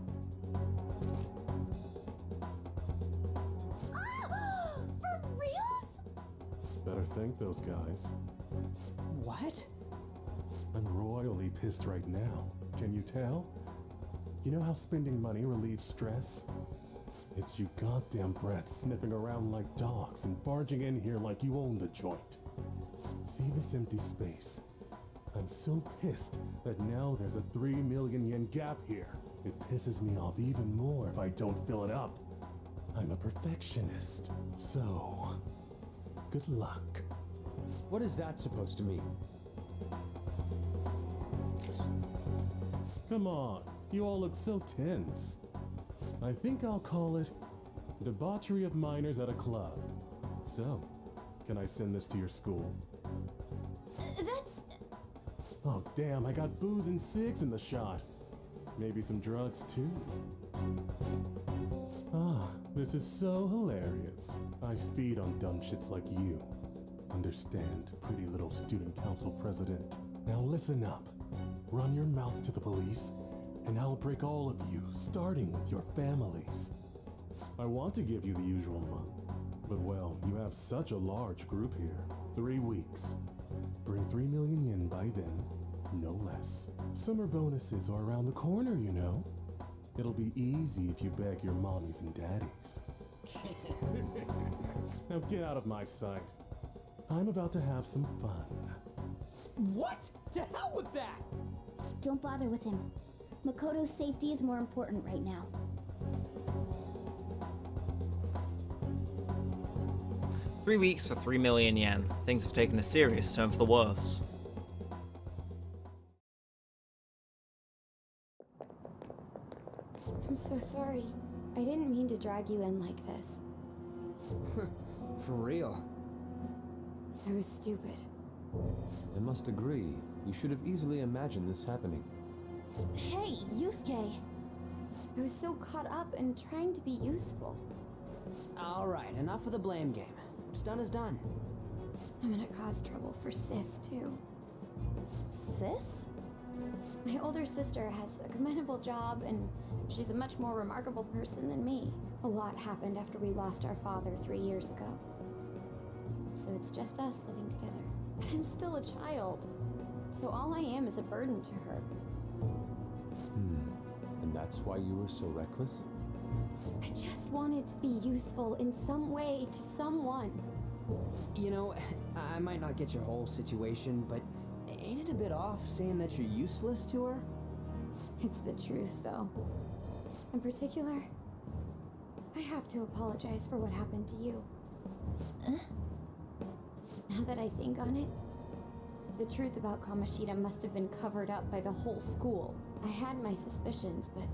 Ah! For real? Better thank those guys. What? I'm royally pissed right now. Can you tell? You know how spending money relieves stress? It's you goddamn brats sniffing around like dogs and barging in here like you own the joint. See this empty space? I'm so pissed that now there's a 3 million yen gap here. It pisses me off even more if I don't fill it up. I'm a perfectionist. So, good luck. What is that supposed to mean? Come on, you all look so tense. I think I'll call it debauchery of minors at a club. So, can I send this to your school? That's... Oh damn, I got booze and cigs in the shot. Maybe some drugs too. Ah, this is so hilarious. I feed on dumb shits like you. Understand, pretty little student council president. Now listen up. Run your mouth to the police, and I'll break all of you, starting with your families. I want to give you the usual month, but well, you have such a large group here. 3 weeks. Bring 3 million yen by then, no less. Summer bonuses are around the corner, you know. It'll be easy if you beg your mommies and daddies. Now get out of my sight. I'm about to have some fun. What? To hell with that! Don't bother with him. Makoto's safety is more important right now. Three weeks for 3 million yen. Things have taken a serious turn for the worse. I'm so sorry. I didn't mean to drag you in like this. For real. I was stupid. I must agree. You should have easily imagined this happening. Hey, Yusuke! I was so caught up in trying to be useful. Alright, enough of the blame game. What's done is done. I'm gonna cause trouble for Sis, too. Sis? My older sister has a commendable job, and she's a much more remarkable person than me. A lot happened after we lost our father 3 years ago. So it's just us living together. But I'm still a child, so all I am is a burden to her. And that's why you were so reckless? I just wanted to be useful in some way to someone. You know, I might not get your whole situation, but ain't it a bit off saying that you're useless to her? It's the truth, though. In particular, I have to apologize for what happened to you. Now that I think on it, the truth about Kamoshida must have been covered up by the whole school. I had my suspicions, but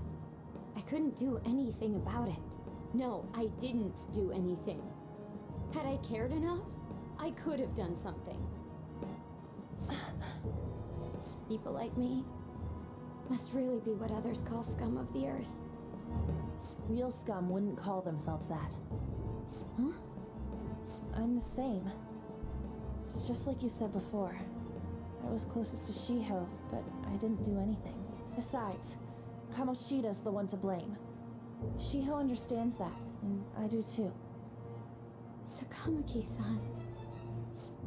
I couldn't do anything about it. No, I didn't do anything. Had I cared enough, I could have done something. People like me must really be what others call scum of the earth. Real scum wouldn't call themselves that. Huh? I'm the same. It's just like you said before. I was closest to Shiho, but I didn't do anything. Besides, Kamoshida's the one to blame. Shiho understands that, and I do too. Takamaki-san.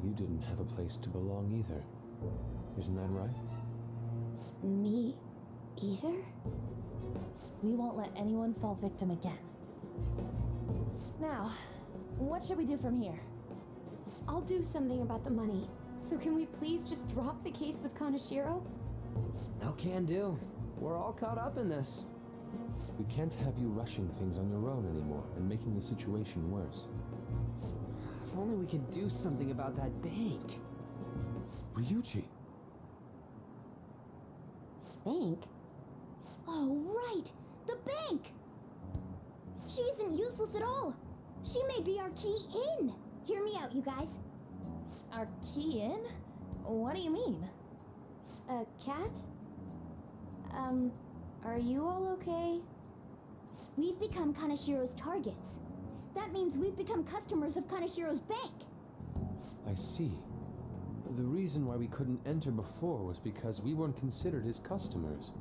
You didn't have a place to belong either. Isn't that right? Me either? We won't let anyone fall victim again. Now, what should we do from here? I'll do something about the money. So can we please just drop the case with Kaneshiro? No can do. We're all caught up in this. We can't have you rushing things on your own anymore and making the situation worse. If only we could do something about that bank. Ryuji! Bank? Oh, right! The bank! She isn't useless at all! She may be our key in! Hear me out, you guys. Our key in? What do you mean? Cat? Are you all okay? We've become Kaneshiro's targets. That means we've become customers of Kaneshiro's bank. I see. The reason why we couldn't enter before was because we weren't considered his customers.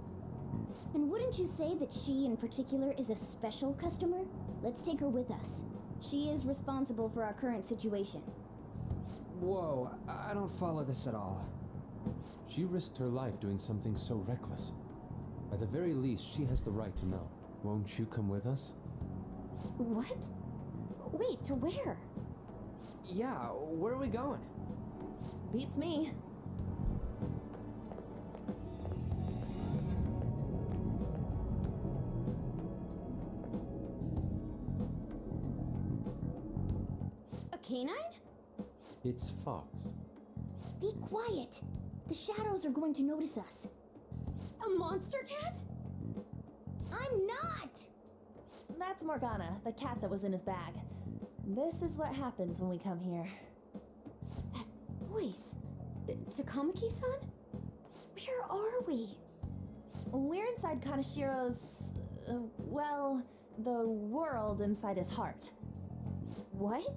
And wouldn't you say that she in particular is a special customer? Let's take her with us. She is responsible for our current situation. Whoa, I don't follow this at all. She risked her life doing something so reckless. At the very least, she has the right to know. Won't you come with us? What? Wait, to where? Yeah, where are we going? Beats me. A canine? It's Fox. Be quiet. The shadows are going to notice us. A monster cat? I'm not! That's Morgana, the cat that was in his bag. This is what happens when we come here. That voice. Takamaki-san? Where are we? We're inside Kaneshiro's... well, the world inside his heart. What?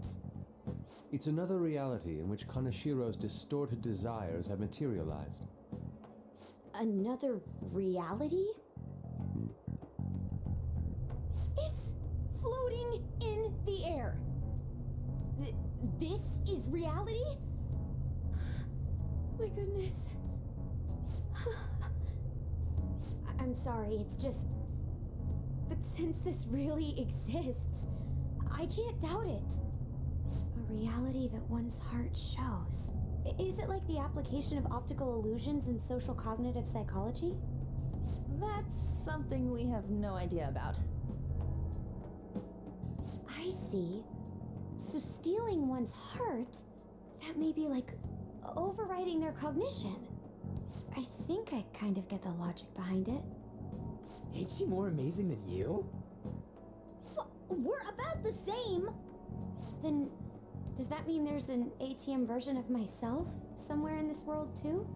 It's another reality in which Kaneshiro's distorted desires have materialized. Another reality? It's floating in the air. This is reality? My goodness. I'm sorry, it's just... But since this really exists, I can't doubt it. A reality that one's heart shows. Is it like the application of optical illusions in social cognitive psychology? That's something we have no idea about. I see. So stealing one's heart, that may be like overriding their cognition. I think I kind of get the logic behind it. Ain't she more amazing than you? We're about the same! Then, does that mean there's an ATM version of myself somewhere in this world too?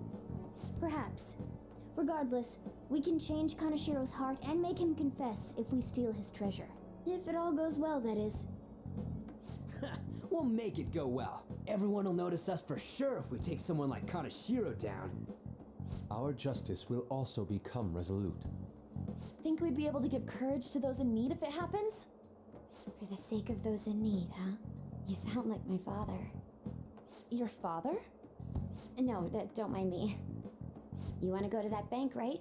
Perhaps. Regardless, we can change Kaneshiro's heart and make him confess if we steal his treasure. If it all goes well, that is. We'll make it go well. Everyone will notice us for sure if we take someone like Kaneshiro down. Our justice will also become resolute. Think we'd be able to give courage to those in need if it happens? For the sake of those in need, huh? You sound like my father. Your father? No, don't mind me. You want to go to that bank, right?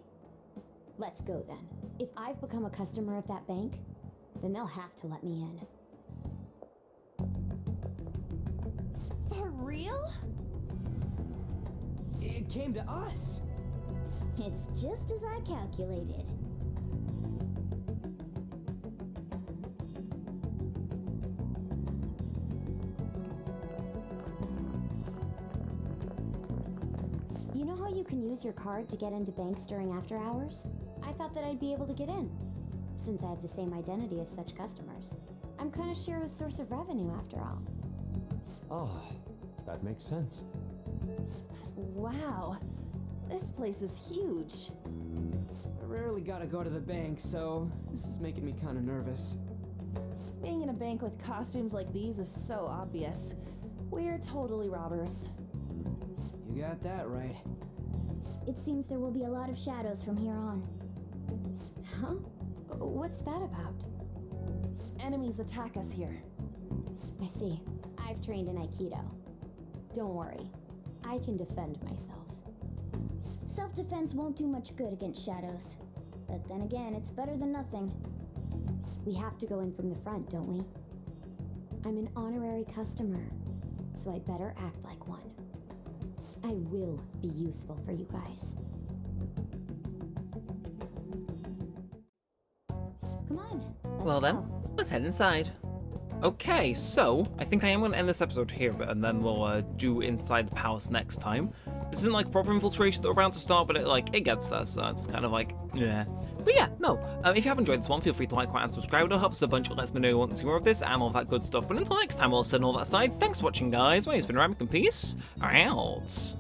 Let's go then. If I've become a customer of that bank, then they'll have to let me in. For real? It came to us. It's just as I calculated. You know how you can use your card to get into banks during after hours? I thought that I'd be able to get in, since I have the same identity as such customers. I'm Kaneshiro's source of revenue, after all. Ah, that makes sense. Wow. This place is huge. I rarely gotta go to the bank, so this is making me kinda nervous. Being in a bank with costumes like these is so obvious. We're totally robbers. You got that right. It seems there will be a lot of shadows from here on. Huh? What's that about? enemies attack us here. I see. I've trained in Aikido. Don't worry. I can defend myself. Self-defense won't do much good against shadows. But then again, it's better than nothing. We have to go in from the front, don't we? I'm an honorary customer, so I better act like one. I will be useful for you guys. Come on. Well then, let's head inside. Okay, so I think I am going to end this episode here, and then we'll do Inside the Palace next time. This isn't like proper infiltration that we're about to start, but it gets there, so it's kind of like, yeah. But yeah, no, if you have enjoyed this one, feel free to like, comment, and subscribe. It helps a bunch. It lets me know you want to see more of this and all that good stuff. But until next time, I'll send all that aside. Thanks for watching, guys. My name's been Neremik, and peace out.